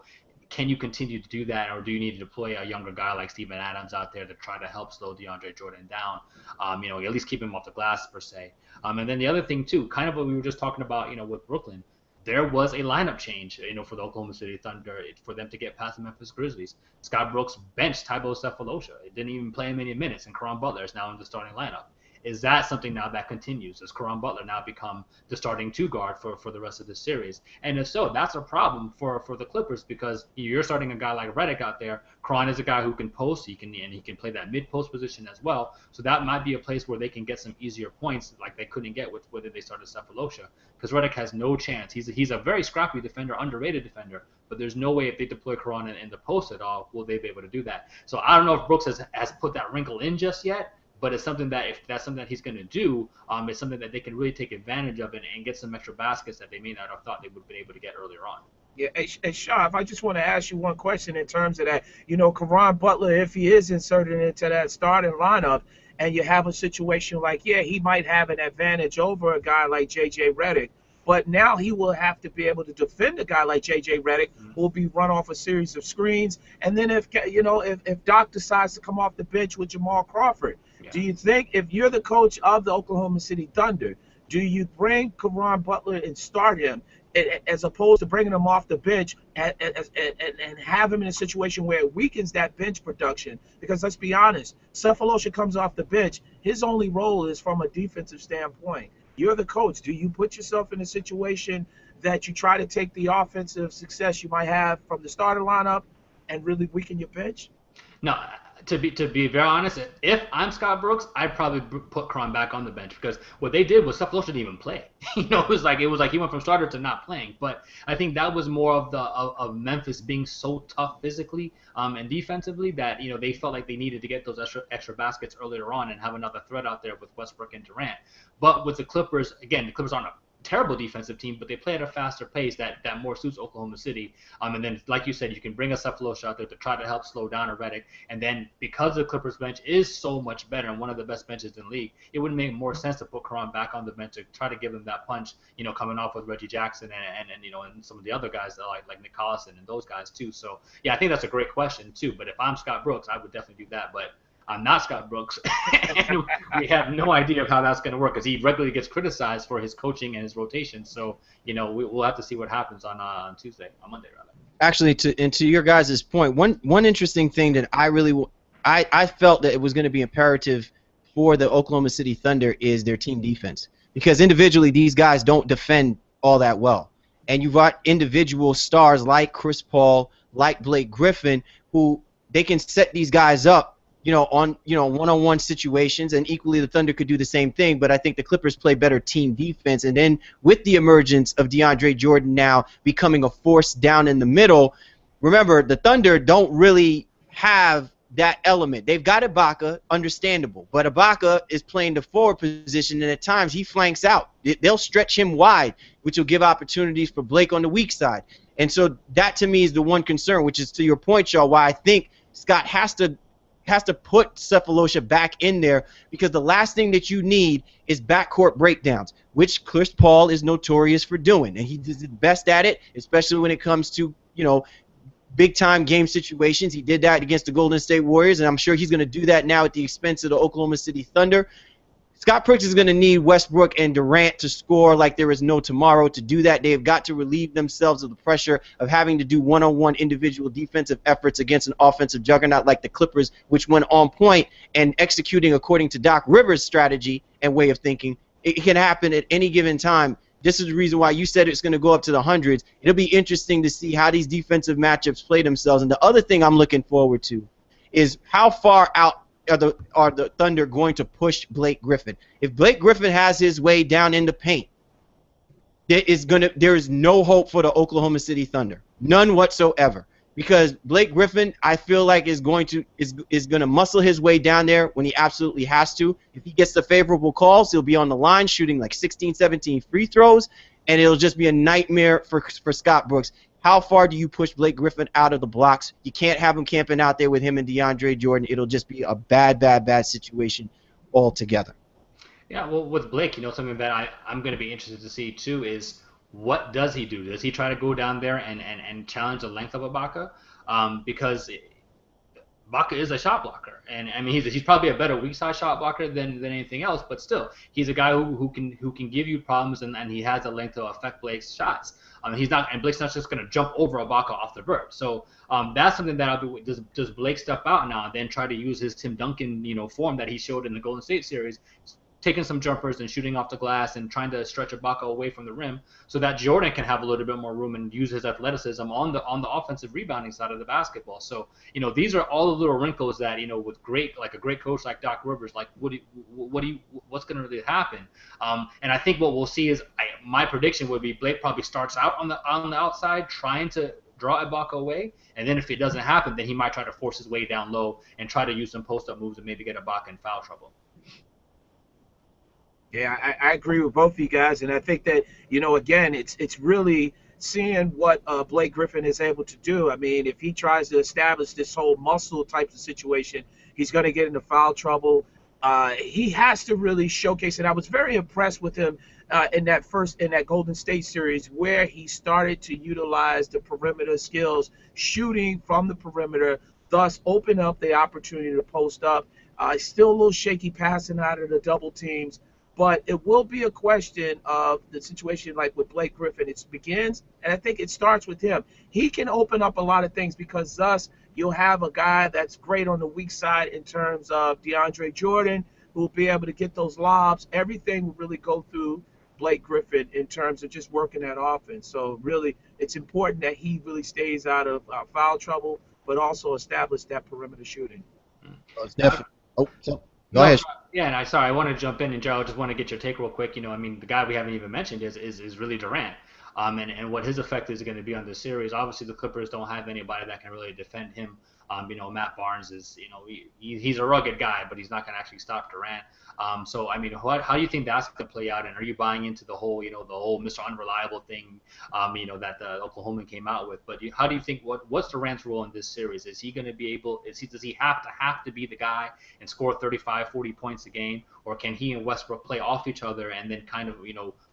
Speaker 2: can you continue to do that, or do you need to deploy a younger guy like Steven Adams out there to try to help slow DeAndre Jordan down? At least keep him off the glass per se. And then the other thing too, kind of what we were just talking about, with Brooklyn, there was a lineup change, for the Oklahoma City Thunder for them to get past the Memphis Grizzlies. Scott Brooks benched Tybo Cephalosha. It didn't even play him many minutes, and Caron Butler is now in the starting lineup. Is that something now that continues? Does Caron Butler now become the starting two guard for the rest of the series? And if so, that's a problem for the Clippers, because you're starting a guy like Redick out there. Caron is a guy who can post, he can play that mid-post position as well. So that might be a place where they can get some easier points like they couldn't get with whether they started Cephalosha, because Redick has no chance. He's a very scrappy defender, underrated defender, but there's no way if they deploy Caron in the post at all will they be able to do that. So I don't know if Brooks has put that wrinkle in just yet. But it's something that, if that's something that he's going to do, it's something that they can really take advantage of and get some extra baskets that they may not have thought they would have been able to get earlier on.
Speaker 3: Yeah, hey, Shaw, I just want to ask you one question in terms of that. Caron Butler, if he is inserted into that starting lineup, and you have a situation like, he might have an advantage over a guy like J.J. Redick, but now he will have to be able to defend a guy like J.J. Redick, who will be run off a series of screens. And then if Doc decides to come off the bench with Jamal Crawford, do you think, if you're the coach of the Oklahoma City Thunder, do you bring Caron Butler and start him, as opposed to bringing him off the bench and have him in a situation where it weakens that bench production? Because let's be honest, Cephalosha comes off the bench, his only role is from a defensive standpoint. You're the coach. Do you put yourself in a situation that you try to take the offensive success you might have from the starting lineup and really weaken your bench?
Speaker 2: No. To be very honest, if I'm Scott Brooks, I'd probably put Caron back on the bench, because what they did was Cephalosha didn't even play. It was like he went from starter to not playing. But I think that was more of Memphis being so tough physically and defensively that they felt like they needed to get those extra baskets earlier on and have another threat out there with Westbrook and Durant. But with the Clippers, again, the Clippers aren't a terrible defensive team, but they play at a faster pace that more suits Oklahoma City. And then, like you said, you can bring a Cephalosha out there to try to help slow down a Redick. And then, because the Clippers bench is so much better and one of the best benches in the league, it would make more sense to put Caron back on the bench to try to give him that punch, coming off with Reggie Jackson and some of the other guys that like Nick Collison and those guys too. So yeah, I think that's a great question too. But if I'm Scott Brooks, I would definitely do that. But I'm not Scott Brooks, and we have no idea of how that's going to work, because he regularly gets criticized for his coaching and his rotation. So, we'll have to see what happens on Monday rather.
Speaker 1: Actually, to your guys' point, one interesting thing that I felt that it was going to be imperative for the Oklahoma City Thunder is their team defense, because individually these guys don't defend all that well, and you've got individual stars like Chris Paul, like Blake Griffin, who they can set these guys up on one-on-one situations, and equally the Thunder could do the same thing. But I think the Clippers play better team defense, and then with the emergence of DeAndre Jordan now becoming a force down in the middle, remember the Thunder don't really have that element. They've got Ibaka, understandable, but Ibaka is playing the forward position, and at times he flanks out. They'll stretch him wide, which will give opportunities for Blake on the weak side. And so that to me is the one concern, which is to your point, Shaw, why I think Scott has to put Cephalosha back in there, because the last thing that you need is backcourt breakdowns, which Chris Paul is notorious for doing, and he does the best at it, especially when it comes to big-time game situations. He did that against the Golden State Warriors, and I'm sure he's going to do that now at the expense of the Oklahoma City Thunder. Scott Brooks is going to need Westbrook and Durant to score like there is no tomorrow. To do that, they've got to relieve themselves of the pressure of having to do one-on-one individual defensive efforts against an offensive juggernaut like the Clippers, which went on point and executing according to Doc Rivers' strategy and way of thinking. It can happen at any given time. This is the reason why you said it's going to go up to the hundreds. It'll be interesting to see how these defensive matchups play themselves. And the other thing I'm looking forward to is how far out are the Thunder going to push Blake Griffin. If Blake Griffin has his way down in the paint, there is no hope for the Oklahoma City Thunder, none whatsoever. Because Blake Griffin, I feel like is going to muscle his way down there when he absolutely has to. If he gets the favorable calls, he'll be on the line shooting like 16, 17 free throws, and it'll just be a nightmare for Scott Brooks. How far do you push Blake Griffin out of the blocks? You can't have him camping out there with him and DeAndre Jordan. It'll just be a bad situation altogether.
Speaker 2: Yeah, well, with Blake, something that I'm going to be interested to see, too, is what does he do? Does he try to go down there and challenge the length of Ibaka? Because Ibaka is a shot blocker, and I mean he's probably a better weak side shot blocker than anything else, but still he's a guy who can give you problems, and he has the length to affect Blake's shots. And Blake's not just going to jump over Ibaka off the vert. So that's something that I'll be. Does Blake step out now and then try to use his Tim Duncan form that he showed in the Golden State series, taking some jumpers and shooting off the glass and trying to stretch Ibaka away from the rim so that Jordan can have a little bit more room and use his athleticism on the offensive rebounding side of the basketball. So these are all the little wrinkles that with a great coach like Doc Rivers, like what's going to really happen. And I think what we'll see is my prediction would be Blake probably starts out on the outside trying to draw Ibaka away, and then if it doesn't happen, then he might try to force his way down low and try to use some post-up moves and maybe get Ibaka in foul trouble.
Speaker 3: Yeah, I agree with both of you guys, and I think that again, it's really seeing what Blake Griffin is able to do. I mean, if he tries to establish this whole muscle type of situation, he's going to get into foul trouble. He has to really showcase it. I was very impressed with him in that Golden State series where he started to utilize the perimeter skills, shooting from the perimeter, thus open up the opportunity to post up. Still a little shaky passing out of the double teams. But it will be a question of the situation like with Blake Griffin. It begins, and I think it starts with him. He can open up a lot of things because thus you'll have a guy that's great on the weak side in terms of DeAndre Jordan, who will be able to get those lobs. Everything will really go through Blake Griffin in terms of just working that offense. So really it's important that he really stays out of foul trouble, but also establish that perimeter shooting.
Speaker 1: It's definitely. Go ahead.
Speaker 2: Yeah, and I want to jump in, and Gerald, I just want to get your take real quick. I mean, the guy we haven't even mentioned is really Durant, and what his effect is going to be on this series. Obviously, the Clippers don't have anybody that can really defend him. Matt Barnes is, he's a rugged guy, but he's not going to actually stop Durant. So I mean, how do you think that's going to play out? And are you buying into the whole, the whole Mr. Unreliable thing, that the Oklahoman came out with? But how do you think what's Durant's role in this series? Is he going to be able? Does he have to be the guy and score 35, 40 points a game, or can he and Westbrook play off each other and then kind of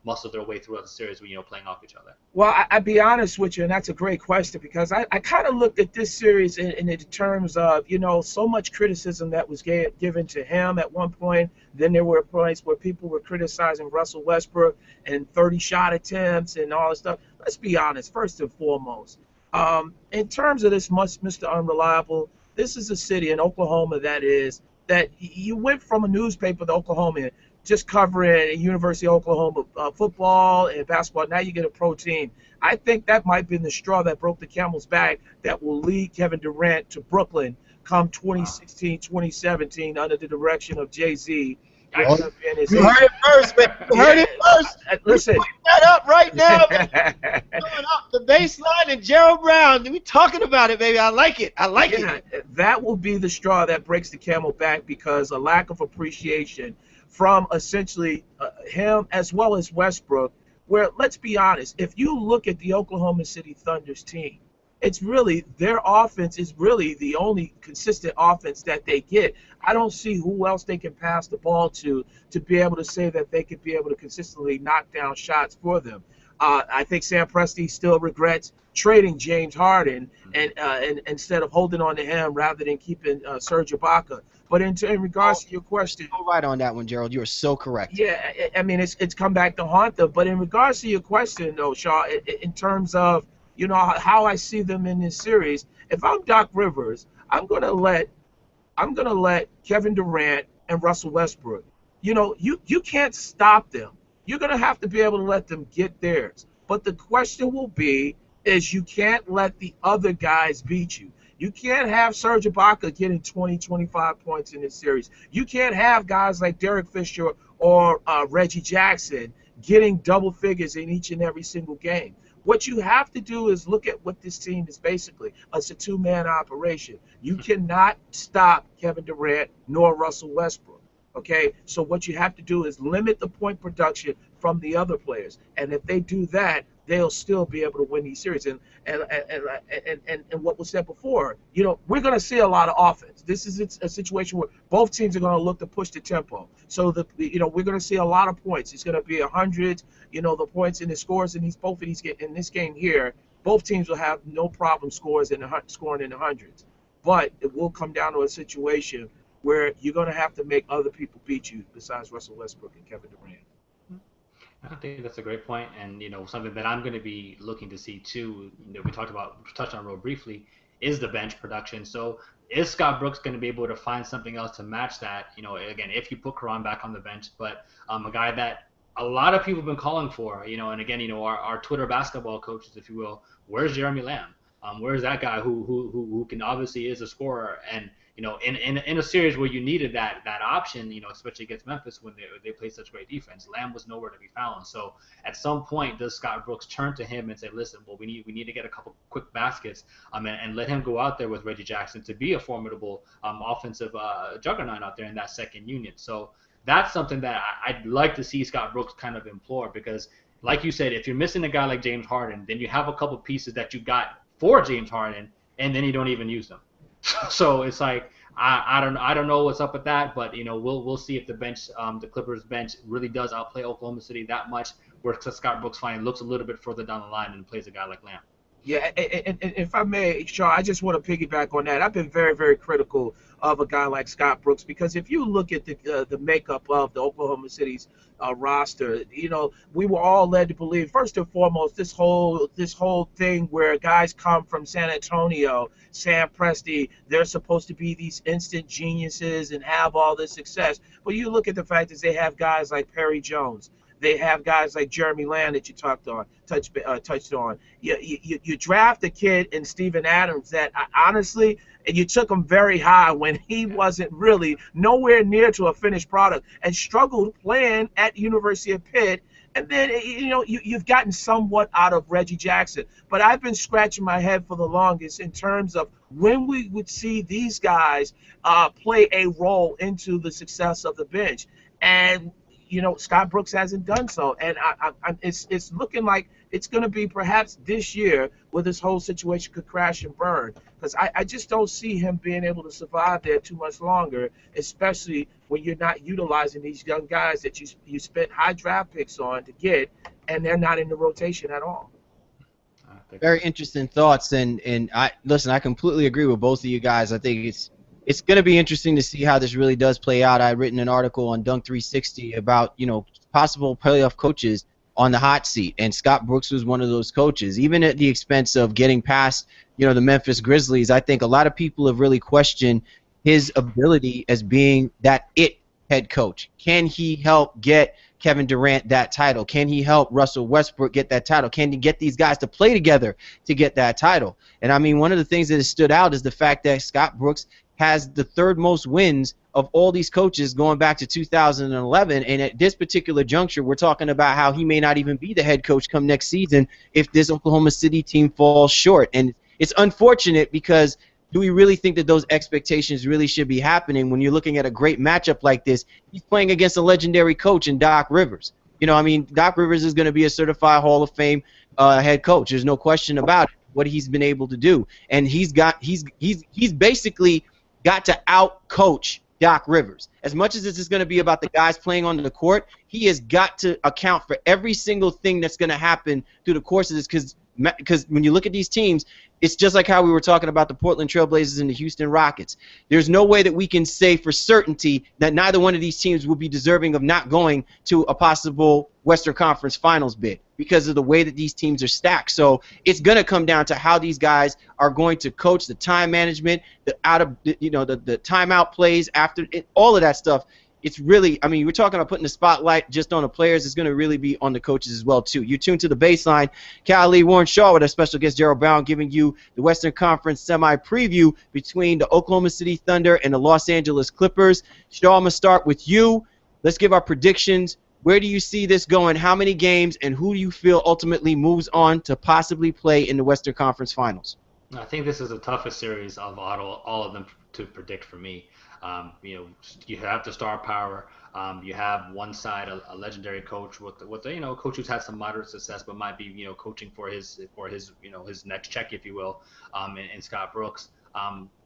Speaker 2: muscle their way throughout the series, playing off each other?
Speaker 3: Well, I'd be honest with you, and that's a great question because I kind of looked at this series in terms of, so much criticism that was given to him at one point. Then there were points where people were criticizing Russell Westbrook and 30 shot attempts and all this stuff. Let's be honest, first and foremost. In terms of this Mr. Unreliable, this is a city in Oklahoma that you went from a newspaper, the Oklahoman, just covering University of Oklahoma football and basketball. Now you get a pro team. I think that might have been the straw that broke the camel's back that will lead Kevin Durant to Brooklyn come 2016, 2017 under the direction of Jay-Z.
Speaker 1: You heard it first, man. You heard it first.
Speaker 3: Listen.
Speaker 1: Put that up right now. Coming up the baseline and Gerald Brown. We talking about it, baby. I like it. It.
Speaker 3: That will be the straw that breaks the camel back because a lack of appreciation from essentially him as well as Westbrook, where, let's be honest, if you look at the Oklahoma City Thunder's team, it's really their offense is really the only consistent offense that they get. I don't see who else they can pass the ball to be able to say that they could be able to consistently knock down shots for them. I think Sam Presti still regrets trading James Harden and instead of holding on to him rather than keeping Serge Ibaka. But in regards to your question,
Speaker 1: you're right on that one, Gerald. You are so correct.
Speaker 3: Yeah, I mean it's come back to haunt them. But in regards to your question, though, Shaw, in terms of how I see them in this series, if I'm Doc Rivers, I'm gonna let Kevin Durant and Russell Westbrook. You can't stop them. You're gonna have to be able to let them get theirs. But the question will be is you can't let the other guys beat you. You can't have Serge Ibaka getting 20, 25 points in this series. You can't have guys like Derek Fisher or Reggie Jackson getting double figures in each and every single game. What you have to do is look at what this team is basically. It's a two-man operation. You cannot stop Kevin Durant nor Russell Westbrook. Okay? So what you have to do is limit the point production from the other players. And if they do that, they'll still be able to win these series. And what was said before, we're going to see a lot of offense. This is a situation where both teams are going to look to push the tempo. So we're going to see a lot of points. It's going to be 100. The points and the scores in this game here, both teams will have no problem scoring in the hundreds. But it will come down to a situation where you're going to have to make other people beat you besides Russell Westbrook and Kevin Durant.
Speaker 2: I think that's a great point, and something that I'm going to be looking to see too. We touched on real briefly, is the bench production. So is Scott Brooks going to be able to find something else to match that? Again, if you put Karan back on the bench, but a guy that a lot of people have been calling for. And again, our Twitter basketball coaches, if you will, where's Jeremy Lamb? Where's that guy who can obviously is a scorer? And in a series where you needed that option, especially against Memphis when they play such great defense, Lamb was nowhere to be found. So at some point, does Scott Brooks turn to him and say, listen, well, we need to get a couple quick baskets, and let him go out there with Reggie Jackson to be a formidable offensive juggernaut out there in that second unit. So that's something that I'd like to see Scott Brooks kind of implore, because like you said, if you're missing a guy like James Harden, then you have a couple pieces that you got for James Harden, and then you don't even use them. So it's like I don't know what's up with that, but we'll see if the bench, the Clippers bench, really does outplay Oklahoma City that much, where Scott Brooks finally looks a little bit further down the line and plays a guy like Lamb.
Speaker 3: Yeah, and if I may, Shaw, I just want to piggyback on that. I've been very, very critical of a guy like Scott Brooks, because if you look at the makeup of the Oklahoma City's roster, we were all led to believe, first and foremost, this whole thing where guys come from San Antonio, Sam Presti, they're supposed to be these instant geniuses and have all this success. But you look at the fact that they have guys like Perry Jones. They have guys like Jeremy Lamb that you touched on. You draft a kid in Steven Adams that honestly, and you took him very high when he wasn't really nowhere near to a finished product and struggled playing at University of Pitt. And then, you've gotten somewhat out of Reggie Jackson. But I've been scratching my head for the longest in terms of when we would see these guys play a role into the success of the bench. And Scott Brooks hasn't done so, and it's looking like it's going to be perhaps this year where this whole situation could crash and burn, because I just don't see him being able to survive there too much longer, especially when you're not utilizing these young guys that you spent high draft picks on to get, and they're not in the rotation at all.
Speaker 1: Very interesting thoughts, and I completely agree with both of you guys. I think it's going to be interesting to see how this really does play out. I've written an article on Dunk 360 about, possible playoff coaches on the hot seat, and Scott Brooks was one of those coaches. Even at the expense of getting past, the Memphis Grizzlies, I think a lot of people have really questioned his ability as being that head coach. Can he help get Kevin Durant that title? Can he help Russell Westbrook get that title? Can he get these guys to play together to get that title? And I mean, one of the things that has stood out is the fact that Scott Brooks has the third most wins of all these coaches going back to 2011, and at this particular juncture, we're talking about how he may not even be the head coach come next season if this Oklahoma City team falls short. And it's unfortunate, because do we really think that those expectations really should be happening when you're looking at a great matchup like this? He's playing against a legendary coach in Doc Rivers. Doc Rivers is going to be a certified Hall of Fame head coach. There's no question about it, what he's been able to do. And he's basically got to out-coach Doc Rivers. As much as this is going to be about the guys playing on the court, he has got to account for every single thing that's going to happen through the course of this, because when you look at these teams, it's just like how we were talking about the Portland Trail Blazers and the Houston Rockets. There's no way that we can say for certainty that neither one of these teams will be deserving of not going to a possible Western Conference Finals bid because of the way that these teams are stacked. So it's going to come down to how these guys are going to coach, the time management, the timeout plays after it, all of that stuff. It's really, we're talking about putting the spotlight just on the players. It's going to really be on the coaches as well, too. You're tuned to The Baseline. Cal Warren Shaw with our special guest, Gerald Brown, giving you the Western Conference semi-preview between the Oklahoma City Thunder and the Los Angeles Clippers. Shaw, I'm going to start with you. Let's give our predictions. Where do you see this going? How many games, and who do you feel ultimately moves on to possibly play in the Western Conference Finals?
Speaker 2: I think this is the toughest series of all of them to predict for me. You have the star power You have one side a legendary coach with a coach who's had some moderate success, but might be coaching for his his next check, if you will, in Scott Brooks.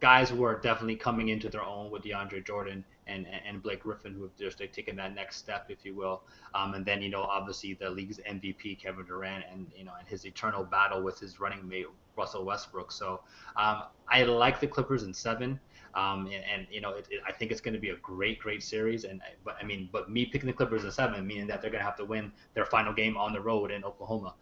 Speaker 2: Guys who are definitely coming into their own with DeAndre Jordan and Blake Griffin, who have just taken that next step, if you will. And then obviously the league's MVP Kevin Durant and his eternal battle with his running mate Russell Westbrook. So I like the Clippers in 7. I think it's going to be a great series. But me picking the Clippers in 7, meaning that they're going to have to win their final game on the road in Oklahoma.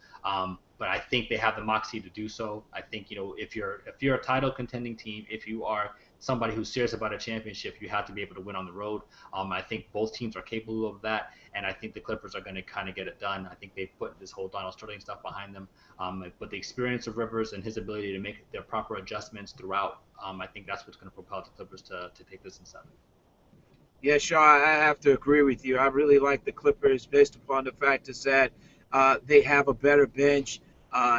Speaker 2: But I think they have the moxie to do so. I think if you're a title contending team, if you are somebody who's serious about a championship, you have to be able to win on the road. I think both teams are capable of that, and I think the Clippers are going to kind of get it done. I think they've put this whole Donald Sterling stuff behind them, but the experience of Rivers and his ability to make their proper adjustments throughout, I think that's what's going to propel the Clippers to take this in 7.
Speaker 3: Yeah, Shaw, I have to agree with you. I really like the Clippers based upon the fact that they have a better bench.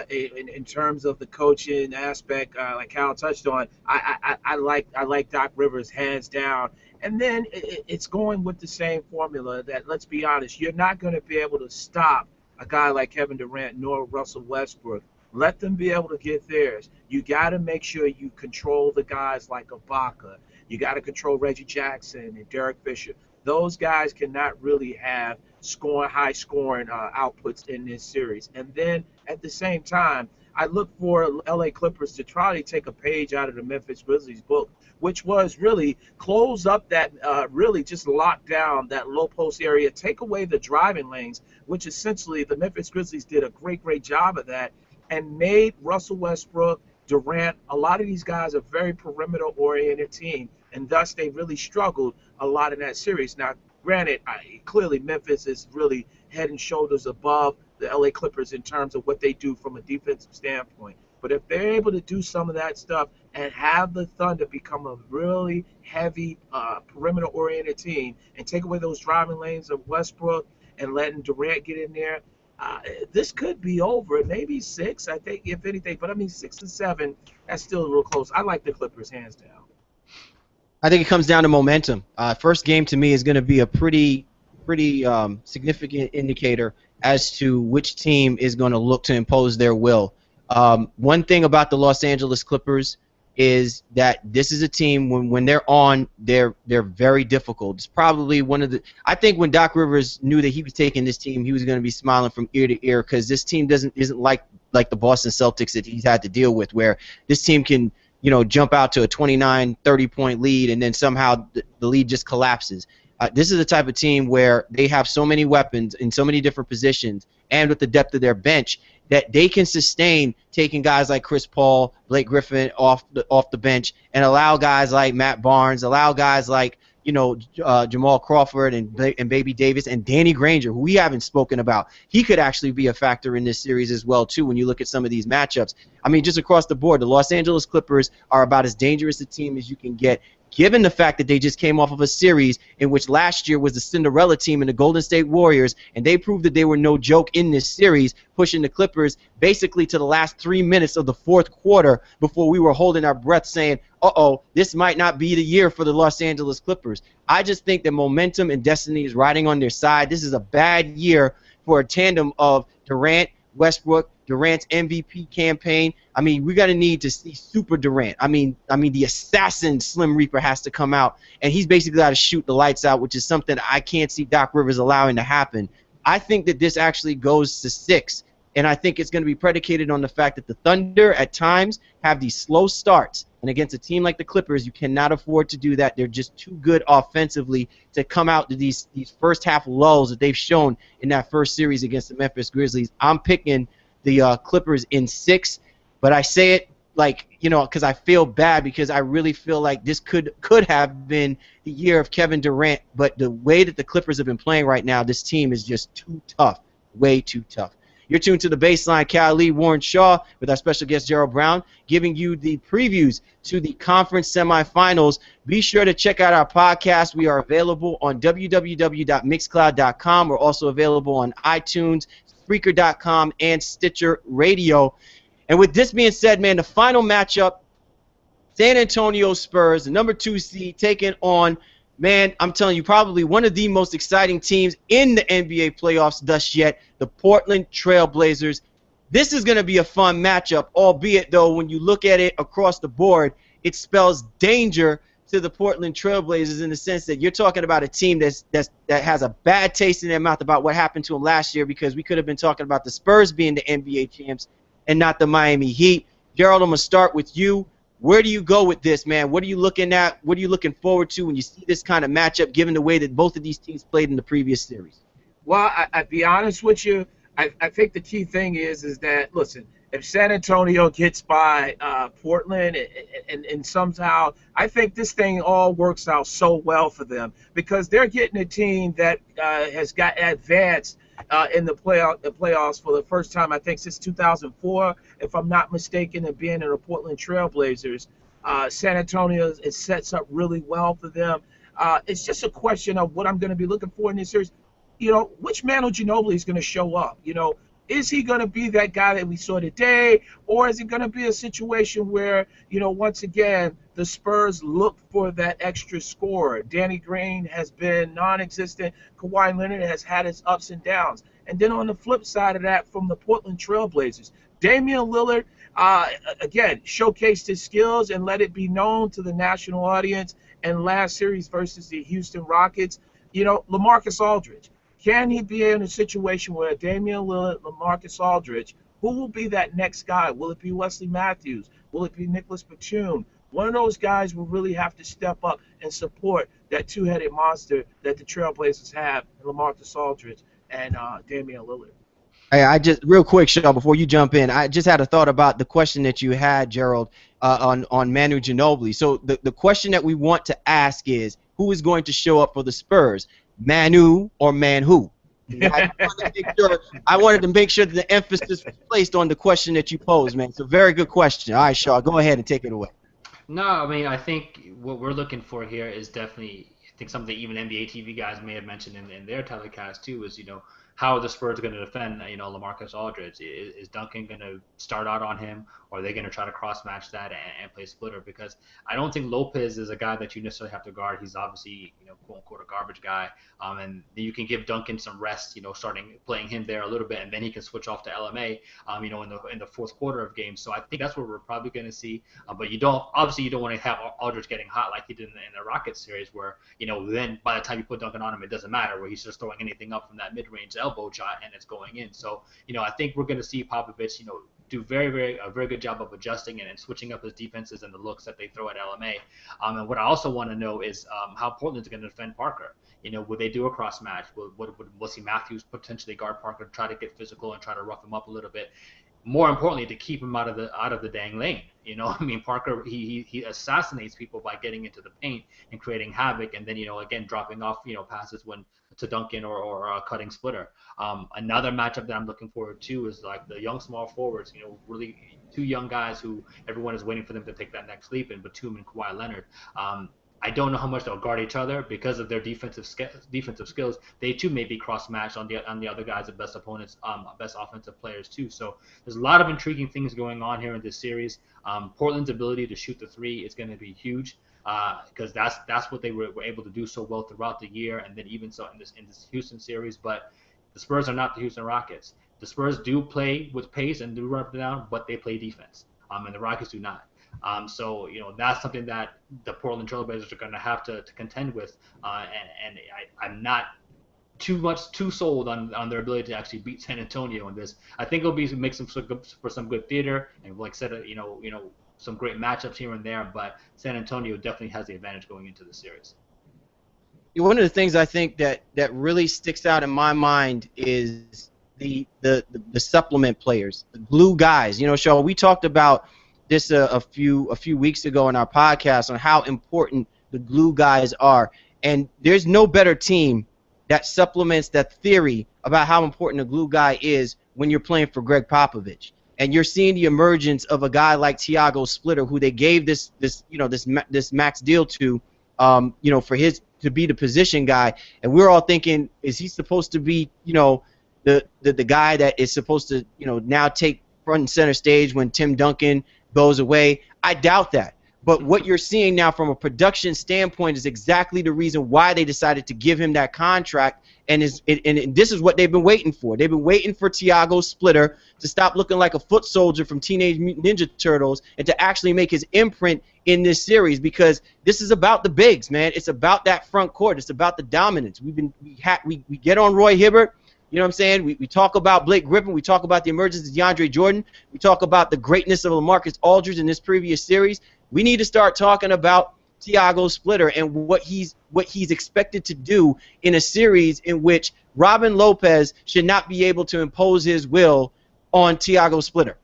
Speaker 3: In terms of the coaching aspect, like Cal touched on, I like Doc Rivers hands down. And then it's going with the same formula that, let's be honest, you're not going to be able to stop a guy like Kevin Durant nor Russell Westbrook. Let them be able to get theirs. You got to make sure you control the guys like Ibaka. You got to control Reggie Jackson and Derek Fisher. Those guys cannot really have high scoring outputs in this series. And then at the same time, I look for LA Clippers to try to take a page out of the Memphis Grizzlies book, which was really close up that, really just lock down that low post area, take away the driving lanes, which essentially the Memphis Grizzlies did a great job of that, and made Russell Westbrook, Durant, a lot of these guys a very perimeter-oriented team, and thus they really struggled a lot in that series. Now, granted, clearly Memphis is really head and shoulders above the LA Clippers in terms of what they do from a defensive standpoint. But if they're able to do some of that stuff and have the Thunder become a really heavy perimeter-oriented team and take away those driving lanes of Westbrook and letting Durant get in there, this could be over. Maybe 6, I think, if anything. But, 6 and 7, that's still a little close. I like the Clippers hands down.
Speaker 1: I think it comes down to momentum. First game to me is going to be a pretty significant indicator as to which team is going to look to impose their will. One thing about the Los Angeles Clippers is that this is a team when they're on, they're very difficult. It's probably one of the. I think when Doc Rivers knew that he was taking this team, he was going to be smiling from ear to ear because this team isn't like the Boston Celtics that he's had to deal with, where this team can jump out to a 29, 30-point lead and then somehow the lead just collapses. This is the type of team where they have so many weapons in so many different positions and with the depth of their bench that they can sustain taking guys like Chris Paul, Blake Griffin off the bench and allow guys like Matt Barnes, allow guys like Jamal Crawford and Baby Davis and Danny Granger, who we haven't spoken about. He could actually be a factor in this series as well, too, when you look at some of these matchups. Just across the board, the Los Angeles Clippers are about as dangerous a team as you can get, given the fact that they just came off of a series in which last year was the Cinderella team and the Golden State Warriors, and they proved that they were no joke in this series, pushing the Clippers basically to the last 3 minutes of the fourth quarter before we were holding our breath saying, uh-oh, this might not be the year for the Los Angeles Clippers. I just think that momentum and destiny is riding on their side. This is a bad year for a tandem of Durant, Westbrook, Durant's MVP campaign. We're going to need to see Super Durant. The assassin Slim Reaper has to come out, and he's basically got to shoot the lights out, which is something I can't see Doc Rivers allowing to happen. I think that this actually goes to 6, and I think it's going to be predicated on the fact that the Thunder at times have these slow starts, and against a team like the Clippers, you cannot afford to do that. They're just too good offensively to come out to these first half lulls that they've shown in that first series against the Memphis Grizzlies. I'm picking the Clippers in 6, but I say it because I feel bad because I really feel like this could have been the year of Kevin Durant, but the way that the Clippers have been playing right now, this team is just too tough, way too tough. You're tuned to The Baseline. Cal Lee, Warren Shaw, with our special guest Gerald Brown, giving you the previews to the conference semifinals. Be sure to check out our podcast. We are available on www.mixcloud.com. We're also available on iTunes, Spreaker.com, and Stitcher Radio. And with this being said, man, the final matchup, San Antonio Spurs, the number 2 seed, taking on Man, I'm telling you, probably one of the most exciting teams in the NBA playoffs thus yet, the Portland Trail Blazers. This is going to be a fun matchup, albeit, though, when you look at it across the board, it spells danger to the Portland Trail Blazers in the sense that you're talking about a team that has a bad taste in their mouth about what happened to them last year, because we could have been talking about the Spurs being the NBA champs and not the Miami Heat. Gerald, I'm going to start with you. Where do you go with this, man? What are you looking at? What are you looking forward to when you see this kind of matchup, given the way that both of these teams played in the previous series?
Speaker 3: Well, I'd be honest with you. I think the key thing is that, listen, if San Antonio gets by Portland and somehow, I think this thing all works out so well for them because they're getting a team that has got advanced in the playoffs for the first time, I think, since 2004, if I'm not mistaken, and being in the Portland Trail Blazers. San Antonio, it sets up really well for them. It's just a question of what I'm going to be looking for in this series. Which Manu Ginobili is going to show up? Is he going to be that guy that we saw today, or is it going to be a situation where, once again, the Spurs look for that extra scorer? Danny Green has been non-existent. Kawhi Leonard has had his ups and downs. And then on the flip side of that, from the Portland Trail Blazers, Damian Lillard, again, showcased his skills and let it be known to the national audience in last series versus the Houston Rockets. LaMarcus Aldridge. Can he be in a situation where Damian Lillard, LaMarcus Aldridge, who will be that next guy? Will it be Wesley Matthews? Will it be Nicholas Batum? One of those guys will really have to step up and support that two-headed monster that the Trailblazers have, LaMarcus Aldridge and Damian Lillard.
Speaker 1: Hey, real quick, Shaw, before you jump in, I just had a thought about the question that you had, Gerald, on Manu Ginobili. So the question that we want to ask is, who is going to show up for the Spurs? Manu or Manhu? I wanted to make sure that the emphasis was placed on the question that you posed, man. It's a very good question. All right, Shaw, go ahead and take it away.
Speaker 2: No, I mean, I think what we're looking for here is definitely, I think something even NBA TV guys may have mentioned in their telecast too, is, how are the Spurs going to defend, LaMarcus Aldridge? Is Duncan going to start out on him, or are they going to try to cross-match that and play splitter? Because I don't think Lopez is a guy that you necessarily have to guard. He's obviously, quote-unquote, a garbage guy. And you can give Duncan some rest, starting playing him there a little bit, and then he can switch off to LMA, in the fourth quarter of games. So I think that's what we're probably going to see. But you don't want to have Aldridge getting hot like he did in the Rockets series, where, then by the time you put Duncan on him, it doesn't matter, where he's just throwing anything up from that mid-range elbow shot and it's going in. So, I think we're going to see Popovich, do a very good job of adjusting and switching up his defenses and the looks that they throw at LMA. And what I also want to know is how Portland's going to defend Parker. Would they do a cross match? Would Wesley Matthews potentially guard Parker, try to get physical and try to rough him up a little bit? More importantly, to keep him out of the dang lane. Parker, he assassinates people by getting into the paint and creating havoc, and then again dropping off passes to Duncan or cutting splitter. Another matchup that I'm looking forward to is like the young small forwards. Really two young guys who everyone is waiting for them to take that next leap in Batum and Kawhi Leonard. I don't know how much they'll guard each other because of their defensive skills. They too may be cross-matched on the other guys, the best opponents, best offensive players too. So there's a lot of intriguing things going on here in this series. Portland's ability to shoot the three is going to be huge because that's what they were able to do so well throughout the year, and then even so in this Houston series. But the Spurs are not the Houston Rockets. The Spurs do play with pace and do run up and down, but they play defense, and the Rockets do not. So that's something that the Portland Trailblazers are going to have to contend with, and I'm not too sold on their ability to actually beat San Antonio in this. I think it'll make for some good theater, and like I said, some great matchups here and there. But San Antonio definitely has the advantage going into the series.
Speaker 1: One of the things I think that really sticks out in my mind is the supplement players, the glue guys. Shaw, we talked about this a few weeks ago in our podcast on how important the glue guys are, and there's no better team that supplements that theory about how important the glue guy is when you're playing for Greg Popovich, and you're seeing the emergence of a guy like Thiago Splitter, who they gave this max deal to, for his to be the position guy, and we're all thinking, is he supposed to be, the guy that is supposed to, now take front and center stage when Tim Duncan goes away? I doubt that. But what you're seeing now from a production standpoint is exactly the reason why they decided to give him that contract. And this is what they've been waiting for. They've been waiting for Thiago Splitter to stop looking like a foot soldier from Teenage Mutant Ninja Turtles and to actually make his imprint in this series, because this is about the bigs, man. It's about that front court. It's about the dominance. We get on Roy Hibbert. You know what I'm saying? We talk about Blake Griffin. We talk about the emergence of DeAndre Jordan. We talk about the greatness of LaMarcus Aldridge in this previous series. We need to start talking about Thiago Splitter and what he's expected to do in a series in which Robin Lopez should not be able to impose his will on Thiago Splitter.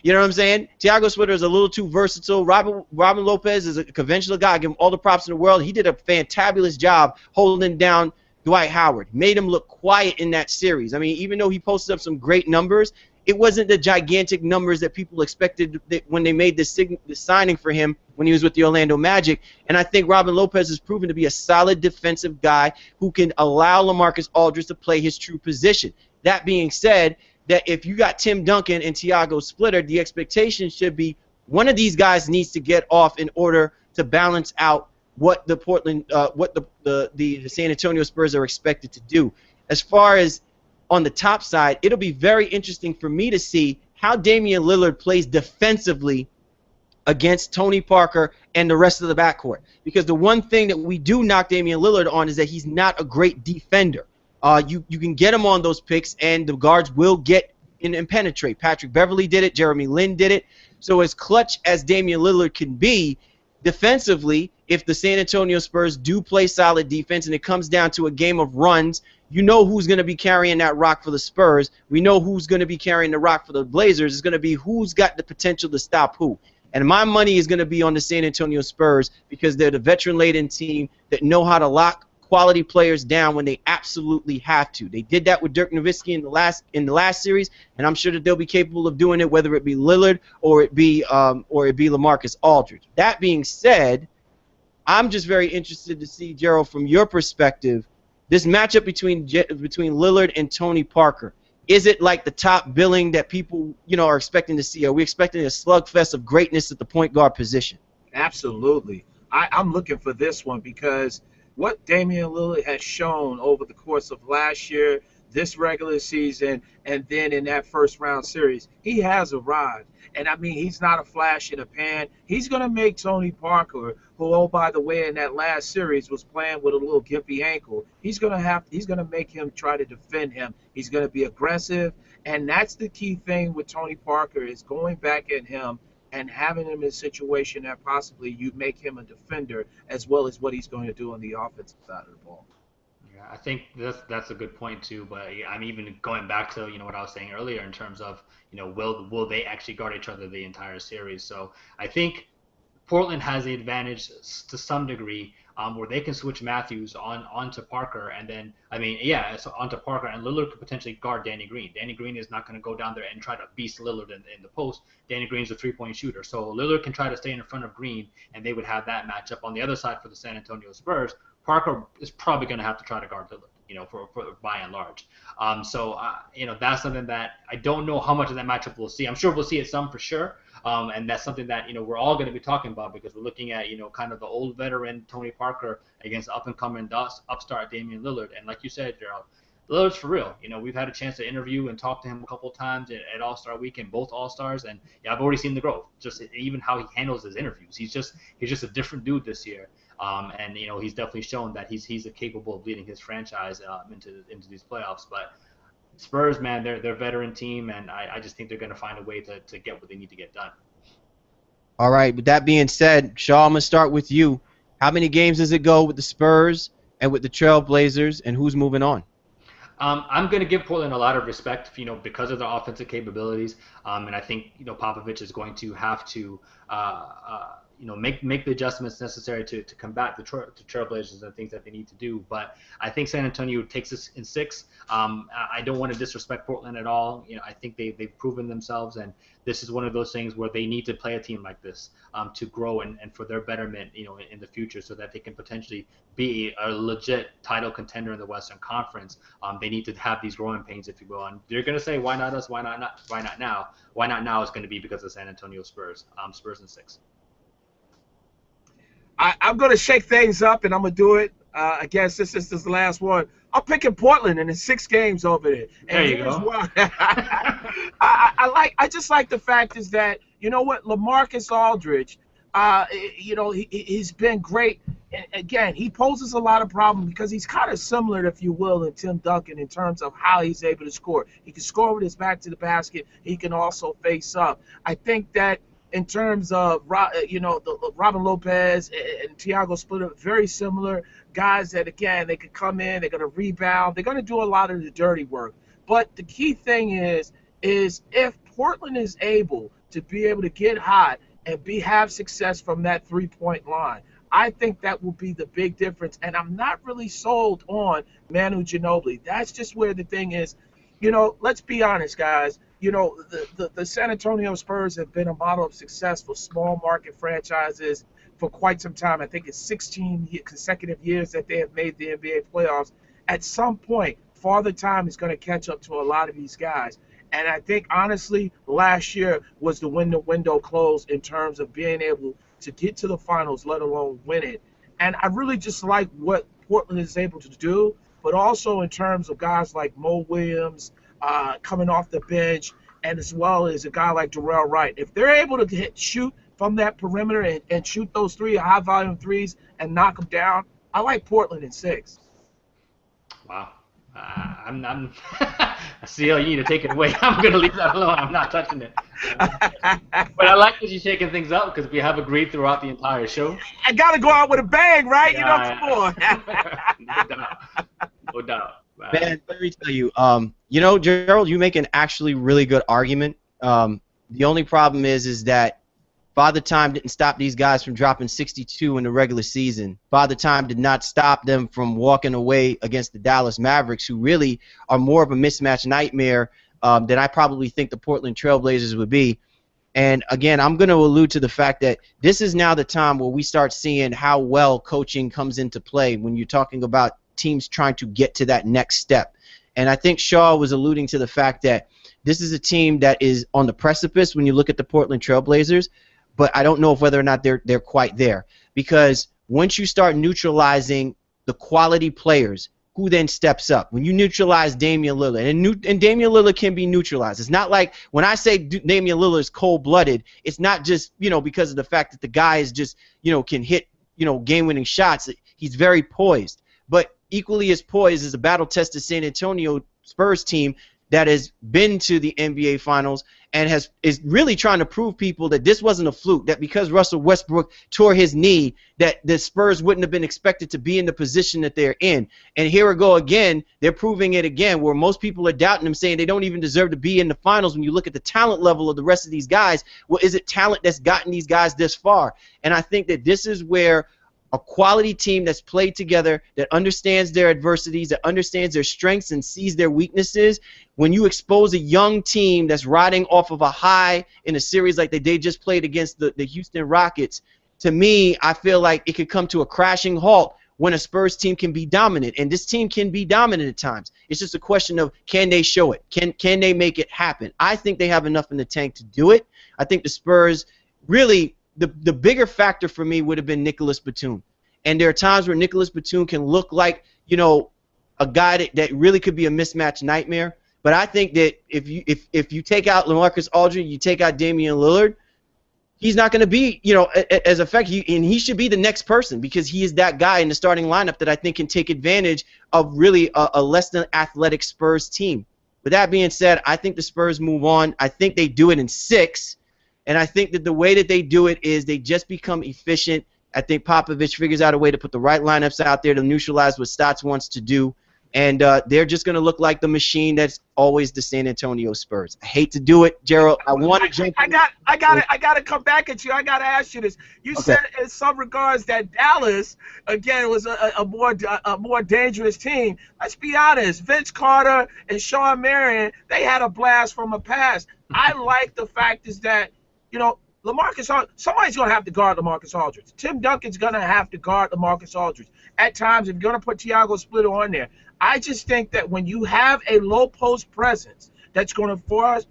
Speaker 1: You know what I'm saying? Thiago Splitter is a little too versatile. Robin Lopez is a conventional guy. I give him all the props in the world. He did a fantabulous job holding down Dwight Howard. Made him look quiet in that series. I mean, even though he posted up some great numbers, it wasn't the gigantic numbers that people expected when they made the signing for him when he was with the Orlando Magic. And I think Robin Lopez has proven to be a solid defensive guy who can allow LaMarcus Aldridge to play his true position. That being said, that if you got Tim Duncan and Thiago Splitter, the expectation should be one of these guys needs to get off in order to balance out what the San Antonio Spurs are expected to do. As far as on the top side, it'll be very interesting for me to see how Damian Lillard plays defensively against Tony Parker and the rest of the backcourt. Because the one thing that we do knock Damian Lillard on is that he's not a great defender. You can get him on those picks, and the guards will get in and penetrate. Patrick Beverley did it. Jeremy Lin did it. So as clutch as Damian Lillard can be, defensively, if the San Antonio Spurs do play solid defense and it comes down to a game of runs, you know who's going to be carrying that rock for the Spurs. We know who's going to be carrying the rock for the Blazers. It's going to be who's got the potential to stop who. And my money is going to be on the San Antonio Spurs because they're the veteran-laden team that know how to lock quality players down when they absolutely have to. They did that with Dirk Nowitzki in the last series, and I'm sure that they'll be capable of doing it, whether it be Lillard or it be LaMarcus Aldridge. That being said, I'm just very interested to see, Gerald, from your perspective, this matchup between Lillard and Tony Parker. Is it like the top billing that people are expecting to see? Are we expecting a slugfest of greatness at the point guard position?
Speaker 3: Absolutely. I'm looking for this one because what Damian Lillard has shown over the course of last year, this regular season, and then in that first round series, he has arrived. And I mean, he's not a flash in the pan. He's going to make Tony Parker, who, oh, by the way, in that last series was playing with a little gimpy ankle, he's going to make him try to defend him. He's going to be aggressive. And that's the key thing with Tony Parker is going back at him and having him in a situation that possibly you make him a defender as well as what he's going to do on the offensive side of the ball.
Speaker 2: Yeah, I think that's a good point too. But I'm even going back to what I was saying earlier in terms of will they actually guard each other the entire series? So I think Portland has the advantage to some degree where they can switch Matthews onto Parker, and then so onto Parker, and Lillard could potentially guard Danny Green. Danny Green is not going to go down there and try to beast Lillard in the post. Danny Green's a three-point shooter, so Lillard can try to stay in front of Green, and they would have that matchup. On the other side for the San Antonio Spurs, Parker is probably going to have to try to guard Lillard, for by and large. That's something that I don't know how much of that matchup we'll see. I'm sure we'll see it some for sure. And that's something that, we're all going to be talking about because we're looking at, kind of the old veteran Tony Parker against up-and-coming upstart Damian Lillard. And like you said, Gerald, Lillard's for real. We've had a chance to interview and talk to him a couple of times at All-Star Weekend, both All-Stars, and I've already seen the growth. Just even how he handles his interviews. He's just a different dude this year. And he's definitely shown that he's capable of leading his franchise into these playoffs. But Spurs, man, they're a veteran team, and I just think they're going to find a way to get what they need to get done.
Speaker 1: All right. With that being said, Shaw, I'm going to start with you. How many games does it go with the Spurs and with the Trailblazers, and who's moving on?
Speaker 2: I'm going to give Portland a lot of respect, because of their offensive capabilities, and I think Popovich is going to have to make the adjustments necessary to combat the Trailblazers and things that they need to do. But I think San Antonio takes this in 6. I don't want to disrespect Portland at all. I think they've proven themselves, and this is one of those things where they need to play a team like this to grow and for their betterment, in the future, so that they can potentially be a legit title contender in the Western Conference. They need to have these growing pains, if you will. And they're going to say, why not us? Why not now? Why not now is going to be because of San Antonio Spurs. Spurs in 6.
Speaker 3: I'm going to shake things up, and I'm going to do it. Again, since this is the last one, I'm picking Portland in the 6 games over there. And
Speaker 2: there you
Speaker 3: here's
Speaker 2: go.
Speaker 3: why. I just like the fact is that, you know what, LaMarcus Aldridge, he's been great. And again, he poses a lot of problems because he's kind of similar, if you will, to Tim Duncan in terms of how he's able to score. He can score with his back to the basket. He can also face up. I think that in terms of, Robin Lopez and Thiago Splitter, very similar guys that, again, they could come in, they're going to rebound, they're going to do a lot of the dirty work. But the key thing is if Portland is able to be able to get hot and have success from that three-point line, I think that will be the big difference. And I'm not really sold on Manu Ginobili. That's just where the thing is. Let's be honest, guys. The San Antonio Spurs have been a model of success for small market franchises for quite some time. I think it's 16 consecutive years that they have made the NBA playoffs. At some point, Father Time is going to catch up to a lot of these guys. And I think, honestly, last year was the window closed in terms of being able to get to the finals, let alone win it. And I really just like what Portland is able to do, but also in terms of guys like Mo Williams coming off the bench, and as well as a guy like Jarrell Wright. If they're able to shoot from that perimeter and shoot those 3 high-volume threes and knock them down, I like Portland in 6.
Speaker 2: Wow. I'm CL, you need to take it away. I'm going to leave that alone. I'm not touching it. But I like that you're shaking things up because we have agreed throughout the entire show.
Speaker 3: I got to go out with a bang, right?
Speaker 2: Yeah,
Speaker 3: Come on.
Speaker 2: No doubt.
Speaker 1: Man, let me tell you, Gerald, you make an actually really good argument. The only problem is that Father Time didn't stop these guys from dropping 62 in the regular season. Father Time did not stop them from walking away against the Dallas Mavericks, who really are more of a mismatch nightmare than I probably think the Portland Trailblazers would be. And, again, I'm going to allude to the fact that this is now the time where we start seeing how well coaching comes into play when you're talking about teams trying to get to that next step. And I think Shaw was alluding to the fact that this is a team that is on the precipice when you look at the Portland Trailblazers, but I don't know if whether or not they're quite there. Because once you start neutralizing the quality players, who then steps up? When you neutralize Damian Lillard, and Damian Lillard can be neutralized. It's not like when I say Damian Lillard is cold-blooded, it's not just, because of the fact that the guy is just, can hit, game-winning shots. He's very poised. But equally as poised is a battle-tested San Antonio Spurs team that has been to the NBA Finals and is really trying to prove people that this wasn't a fluke, that because Russell Westbrook tore his knee, that the Spurs wouldn't have been expected to be in the position that they're in. And here we go again. They're proving it again, where most people are doubting them, saying they don't even deserve to be in the finals. When you look at the talent level of the rest of these guys, well, is it talent that's gotten these guys this far? And I think that this is where a quality team that's played together, that understands their adversities, that understands their strengths and sees their weaknesses, when you expose a young team that's riding off of a high in a series like they just played against the Houston Rockets, to me, I feel like it could come to a crashing halt when a Spurs team can be dominant. And this team can be dominant at times. It's just a question of, can they show it? Can they make it happen? I think they have enough in the tank to do it. I think the Spurs really, the bigger factor for me would have been Nicholas Batum. And there are times where Nicholas Batum can look like, a guy that really could be a mismatch nightmare. But I think that if you take out LaMarcus Aldridge, you take out Damian Lillard, he's not going to be, as effective. And he should be the next person, because he is that guy in the starting lineup that I think can take advantage of really a less than athletic Spurs team. With that being said, I think the Spurs move on. I think they do it in 6. And I think that the way that they do it is they just become efficient. I think Popovich figures out a way to put the right lineups out there to neutralize what Stotts wants to do. And they're just going to look like the machine that's always the San Antonio Spurs. I hate to do it, Gerald. I want to jump.
Speaker 3: I got to come back at you. I got to ask you this. You said in some regards that Dallas again was a more dangerous team. Let's be honest. Vince Carter and Sean Marion, they had a blast from the past. I like the fact is that LaMarcus, somebody's going to have to guard LaMarcus Aldridge. Tim Duncan's going to have to guard LaMarcus Aldridge. At times, if you're going to put Thiago Splitter on there, I just think that when you have a low post presence that's going to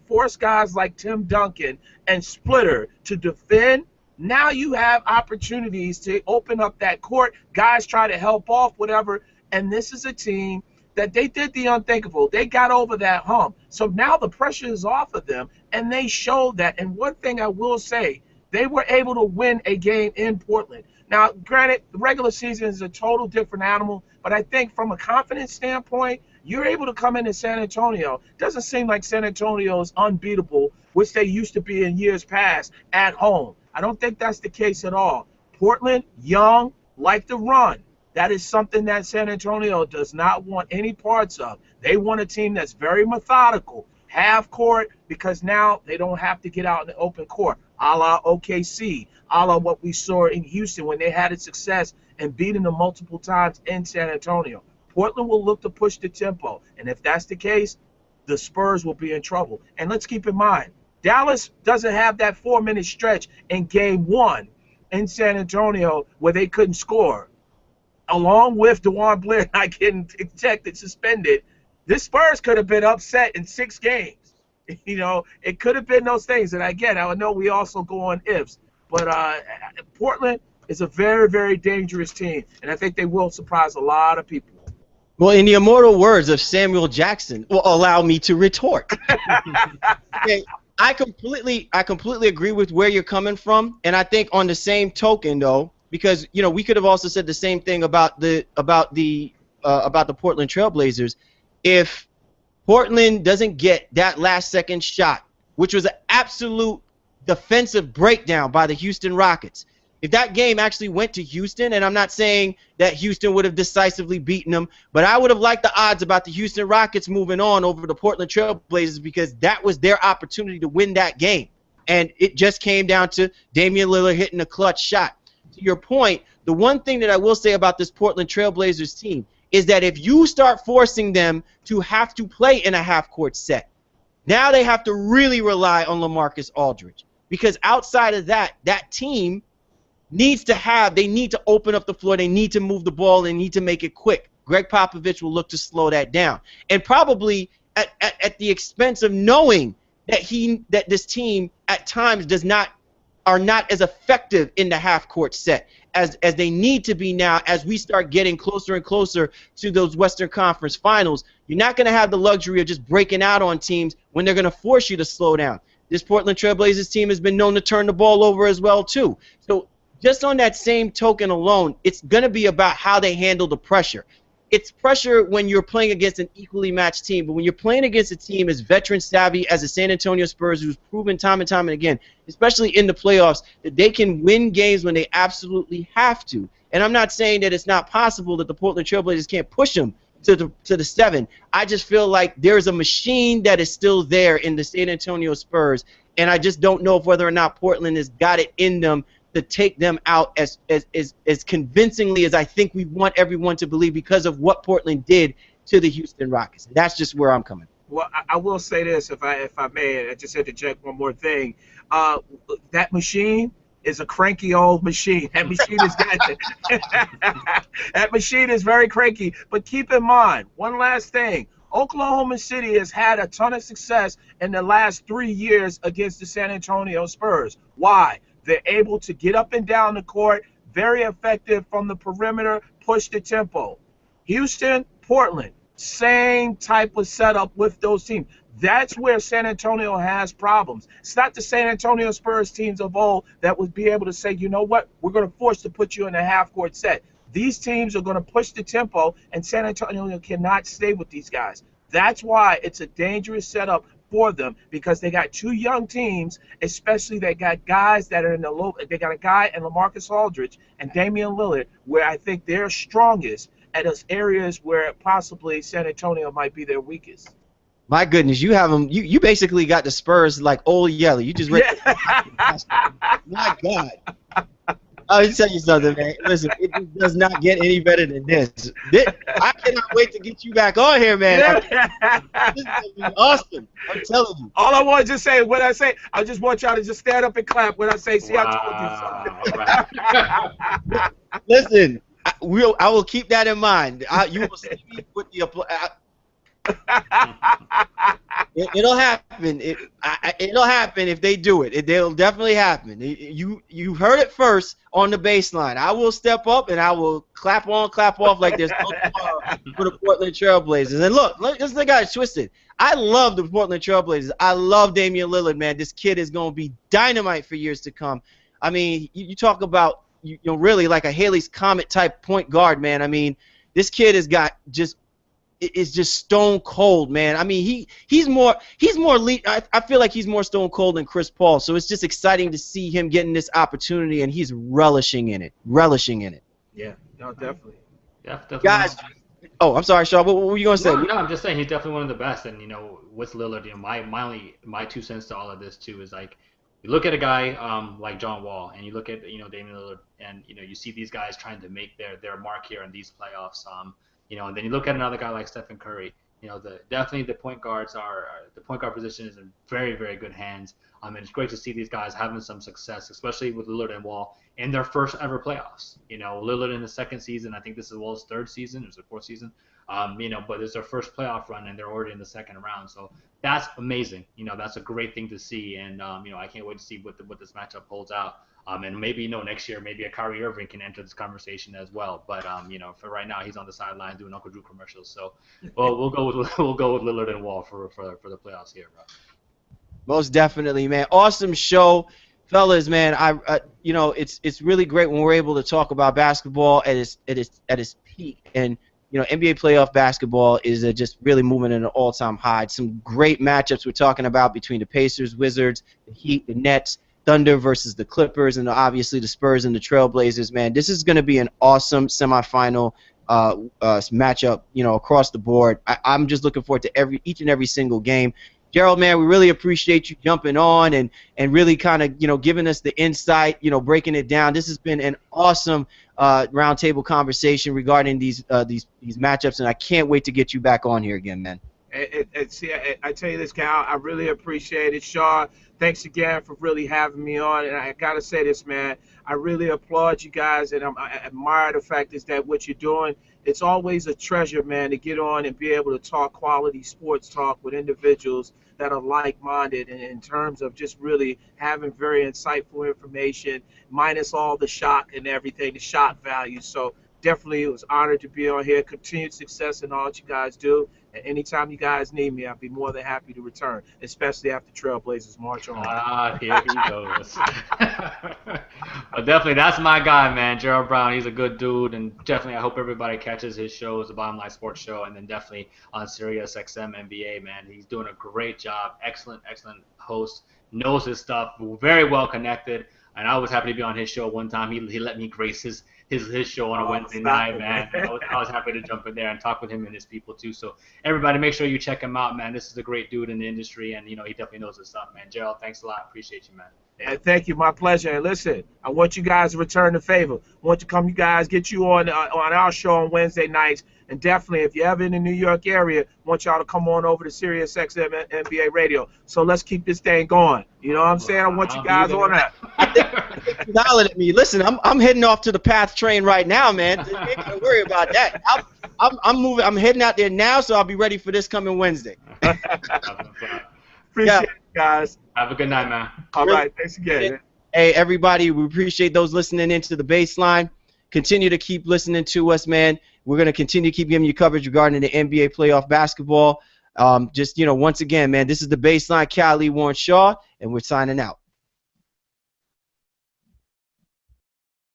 Speaker 3: force guys like Tim Duncan and Splitter to defend, Now you have opportunities to open up that court. Guys try to help off, whatever. And this is a team that they did the unthinkable. They got over that hump. So now the pressure is off of them, and they showed that. And one thing I will say, they were able to win a game in Portland. Now, granted, the regular season is a total different animal, but I think from a confidence standpoint, you're able to come into San Antonio. It doesn't seem like San Antonio is unbeatable, which they used to be in years past, at home. I don't think that's the case at all. Portland, young, like to run. That is something that San Antonio does not want any parts of. They want a team that's very methodical, half court, because now they don't have to get out in the open court, a la OKC, a la what we saw in Houston when they had a success and beating them multiple times in San Antonio. Portland will look to push the tempo, and if that's the case, the Spurs will be in trouble. And let's keep in mind, Dallas doesn't have that 4-minute stretch in Game 1 in San Antonio where they couldn't score. Along with DeJuan Blair not getting ejected, suspended, this Spurs could have been upset in 6 games. You know, it could have been those things. And again, I know we also go on ifs, but Portland is a very, very dangerous team, and I think they will surprise a lot of people.
Speaker 1: Well, in the immortal words of Samuel Jackson, will allow me to retort. Okay, I completely agree with where you're coming from, and I think on the same token, though, because we could have also said the same thing about the Portland Trailblazers. If Portland doesn't get that last-second shot, which was an absolute defensive breakdown by the Houston Rockets, if that game actually went to Houston, and I'm not saying that Houston would have decisively beaten them, but I would have liked the odds about the Houston Rockets moving on over the Portland Trailblazers because that was their opportunity to win that game. And it just came down to Damian Lillard hitting a clutch shot. To your point, the one thing that I will say about this Portland Trailblazers team is that if you start forcing them to have to play in a half-court set, now they have to really rely on LaMarcus Aldridge. Because outside of that, that team needs to open up the floor. They need to move the ball. They need to make it quick. Greg Popovich will look to slow that down, and probably at the expense of knowing that this team at times are not as effective in the half-court set as they need to be now. As we start getting closer and closer to those Western Conference Finals, you're not going to have the luxury of just breaking out on teams when they're going to force you to slow down. This Portland Trailblazers team has been known to turn the ball over as well too. So just on that same token alone, it's going to be about how they handle the pressure. It's pressure when you're playing against an equally matched team, but when you're playing against a team as veteran savvy as the San Antonio Spurs, who's proven time and time and again, especially in the playoffs, that they can win games when they absolutely have to. And I'm not saying that it's not possible that the Portland Trailblazers can't push them to the 7. I just feel like there's a machine that is still there in the San Antonio Spurs, and I just don't know whether or not Portland has got it in them to take them out as convincingly as I think we want everyone to believe because of what Portland did to the Houston Rockets. That's just where I'm coming.
Speaker 3: Well, I will say this, if I may, I just had to check one more thing. That machine is a cranky old machine. That machine is that machine is very cranky. But keep in mind, one last thing. Oklahoma City has had a ton of success in the last 3 years against the San Antonio Spurs. Why? They're able to get up and down the court, very effective from the perimeter, push the tempo. Houston, Portland, same type of setup with those teams. That's where San Antonio has problems. It's not the San Antonio Spurs teams of old that would be able to say, you know what, we're going to force to put you in a half-court set. These teams are going to push the tempo, and San Antonio cannot stay with these guys. That's why it's a dangerous setup for them, because they got 2 young teams, especially they got guys that are in the low. They got a guy in LaMarcus Aldridge and Damian Lillard, where I think they're strongest at those areas where possibly San Antonio might be their weakest.
Speaker 1: My goodness, you have them. You basically got the Spurs like Old Yeller. You just my God. I'll tell you something, man. Listen, it does not get any better than this. I cannot wait to get you back on here, man. This is going to be awesome. I'm telling you.
Speaker 3: All I want to just say, when I say, I just want y'all to just stand up and clap when I say, see,
Speaker 2: Wow.
Speaker 3: I told you something.
Speaker 1: Listen, I will keep that in mind. You will see me with the applause. It'll happen. It'll happen if they do it. It'll definitely happen. You heard it first on the baseline. I will step up and I will clap on, clap off like there's no tomorrow for the Portland Trailblazers. And look, this thing got it twisted. I love the Portland Trailblazers. I love Damian Lillard, man. This kid is going to be dynamite for years to come. I mean, you talk about really like a Haley's Comet type point guard, man. I mean, this kid has got is just stone cold, man. I mean, he's more I feel like he's more stone cold than Chris Paul. So it's just exciting to see him getting this opportunity, and he's relishing in it.
Speaker 3: Yeah, no, definitely.
Speaker 2: Yeah, definitely.
Speaker 1: Guys, oh, I'm sorry, Shaw. What were you gonna say?
Speaker 2: No, I'm just saying he's definitely one of the best. And with Lillard, my 2 cents to all of this too is like, you look at a guy like John Wall, and you look at Damian Lillard, and you see these guys trying to make their mark here in these playoffs. And then you look at another guy like Stephen Curry. Definitely the point guard position is in very, very good hands. And it's great to see these guys having some success, especially with Lillard and Wall in their first ever playoffs. Lillard in his second season. I think this is Wall's third season. It was the fourth season. But it's their first playoff run, and they're already in the second round. So that's amazing. That's a great thing to see. And I can't wait to see what this matchup holds out. And maybe next year, maybe a Kyrie Irving can enter this conversation as well. But for right now, he's on the sideline doing Uncle Drew commercials. So, we'll go with Lillard and Wall for the playoffs here, bro.
Speaker 1: Most definitely, man. Awesome show, fellas, man. It's really great when we're able to talk about basketball at its peak, and NBA playoff basketball is just really moving at an all-time high. Some great matchups we're talking about between the Pacers, Wizards, the Heat, the Nets, Thunder versus the Clippers, and obviously the Spurs and the Trailblazers, man. This is going to be an awesome semifinal matchup, across the board. I'm just looking forward to each and every single game. Gerald, man, we really appreciate you jumping on and really kind of, giving us the insight, breaking it down. This has been an awesome roundtable conversation regarding these matchups, and I can't wait to get you back on here again, man.
Speaker 3: I tell you this, Cal, I really appreciate it. Shaw, thanks again for really having me on. And I got to say this, man, I really applaud you guys, and I admire the fact is that what you're doing, it's always a treasure, man, to get on and be able to talk quality sports talk with individuals that are like-minded, and in terms of just really having very insightful information, minus all the shock and everything, the shock value. So definitely it was honored to be on here. Continued success in all that you guys do. And anytime you guys need me, I'll be more than happy to return, especially after Trailblazers march on.
Speaker 2: Here he goes. But definitely, that's my guy, man, Gerald Brown. He's a good dude, and definitely I hope everybody catches his shows, the Bottomline Sports Show, and then definitely on Sirius XM NBA, man. He's doing a great job. Excellent host. Knows his stuff. Very well connected. And I was happy to be on his show one time. He let me grace his show on a Wednesday night, man. I was happy to jump in there and talk with him and his people too. So everybody, make sure you check him out, man. This is a great dude in the industry, and he definitely knows his stuff, man. Gerald, thanks a lot. Appreciate you, man.
Speaker 3: Yeah. Thank you, my pleasure. And listen, I want you guys to return the favor. I want to come, you guys, get you on our show on Wednesday nights. And definitely, if you're ever in the New York area, I want y'all to come on over to Sirius XM NBA Radio. So let's keep this thing going. You know what I'm saying? I want you guys on that.
Speaker 1: I think you're hollering at me. Listen, I'm heading off to the Path train right now, man. You ain't gotta worry about that. I'm moving. I'm heading out there now, so I'll be ready for this coming Wednesday.
Speaker 3: Appreciate it, guys.
Speaker 2: Have a good night, man.
Speaker 3: All right. Thanks again.
Speaker 1: Hey, everybody, we appreciate those listening into the Baseline. Continue to keep listening to us, man. We're going to continue to keep giving you coverage regarding the NBA playoff basketball. Once again, man, this is the Baseline. Callie Warren Shaw, and we're signing out.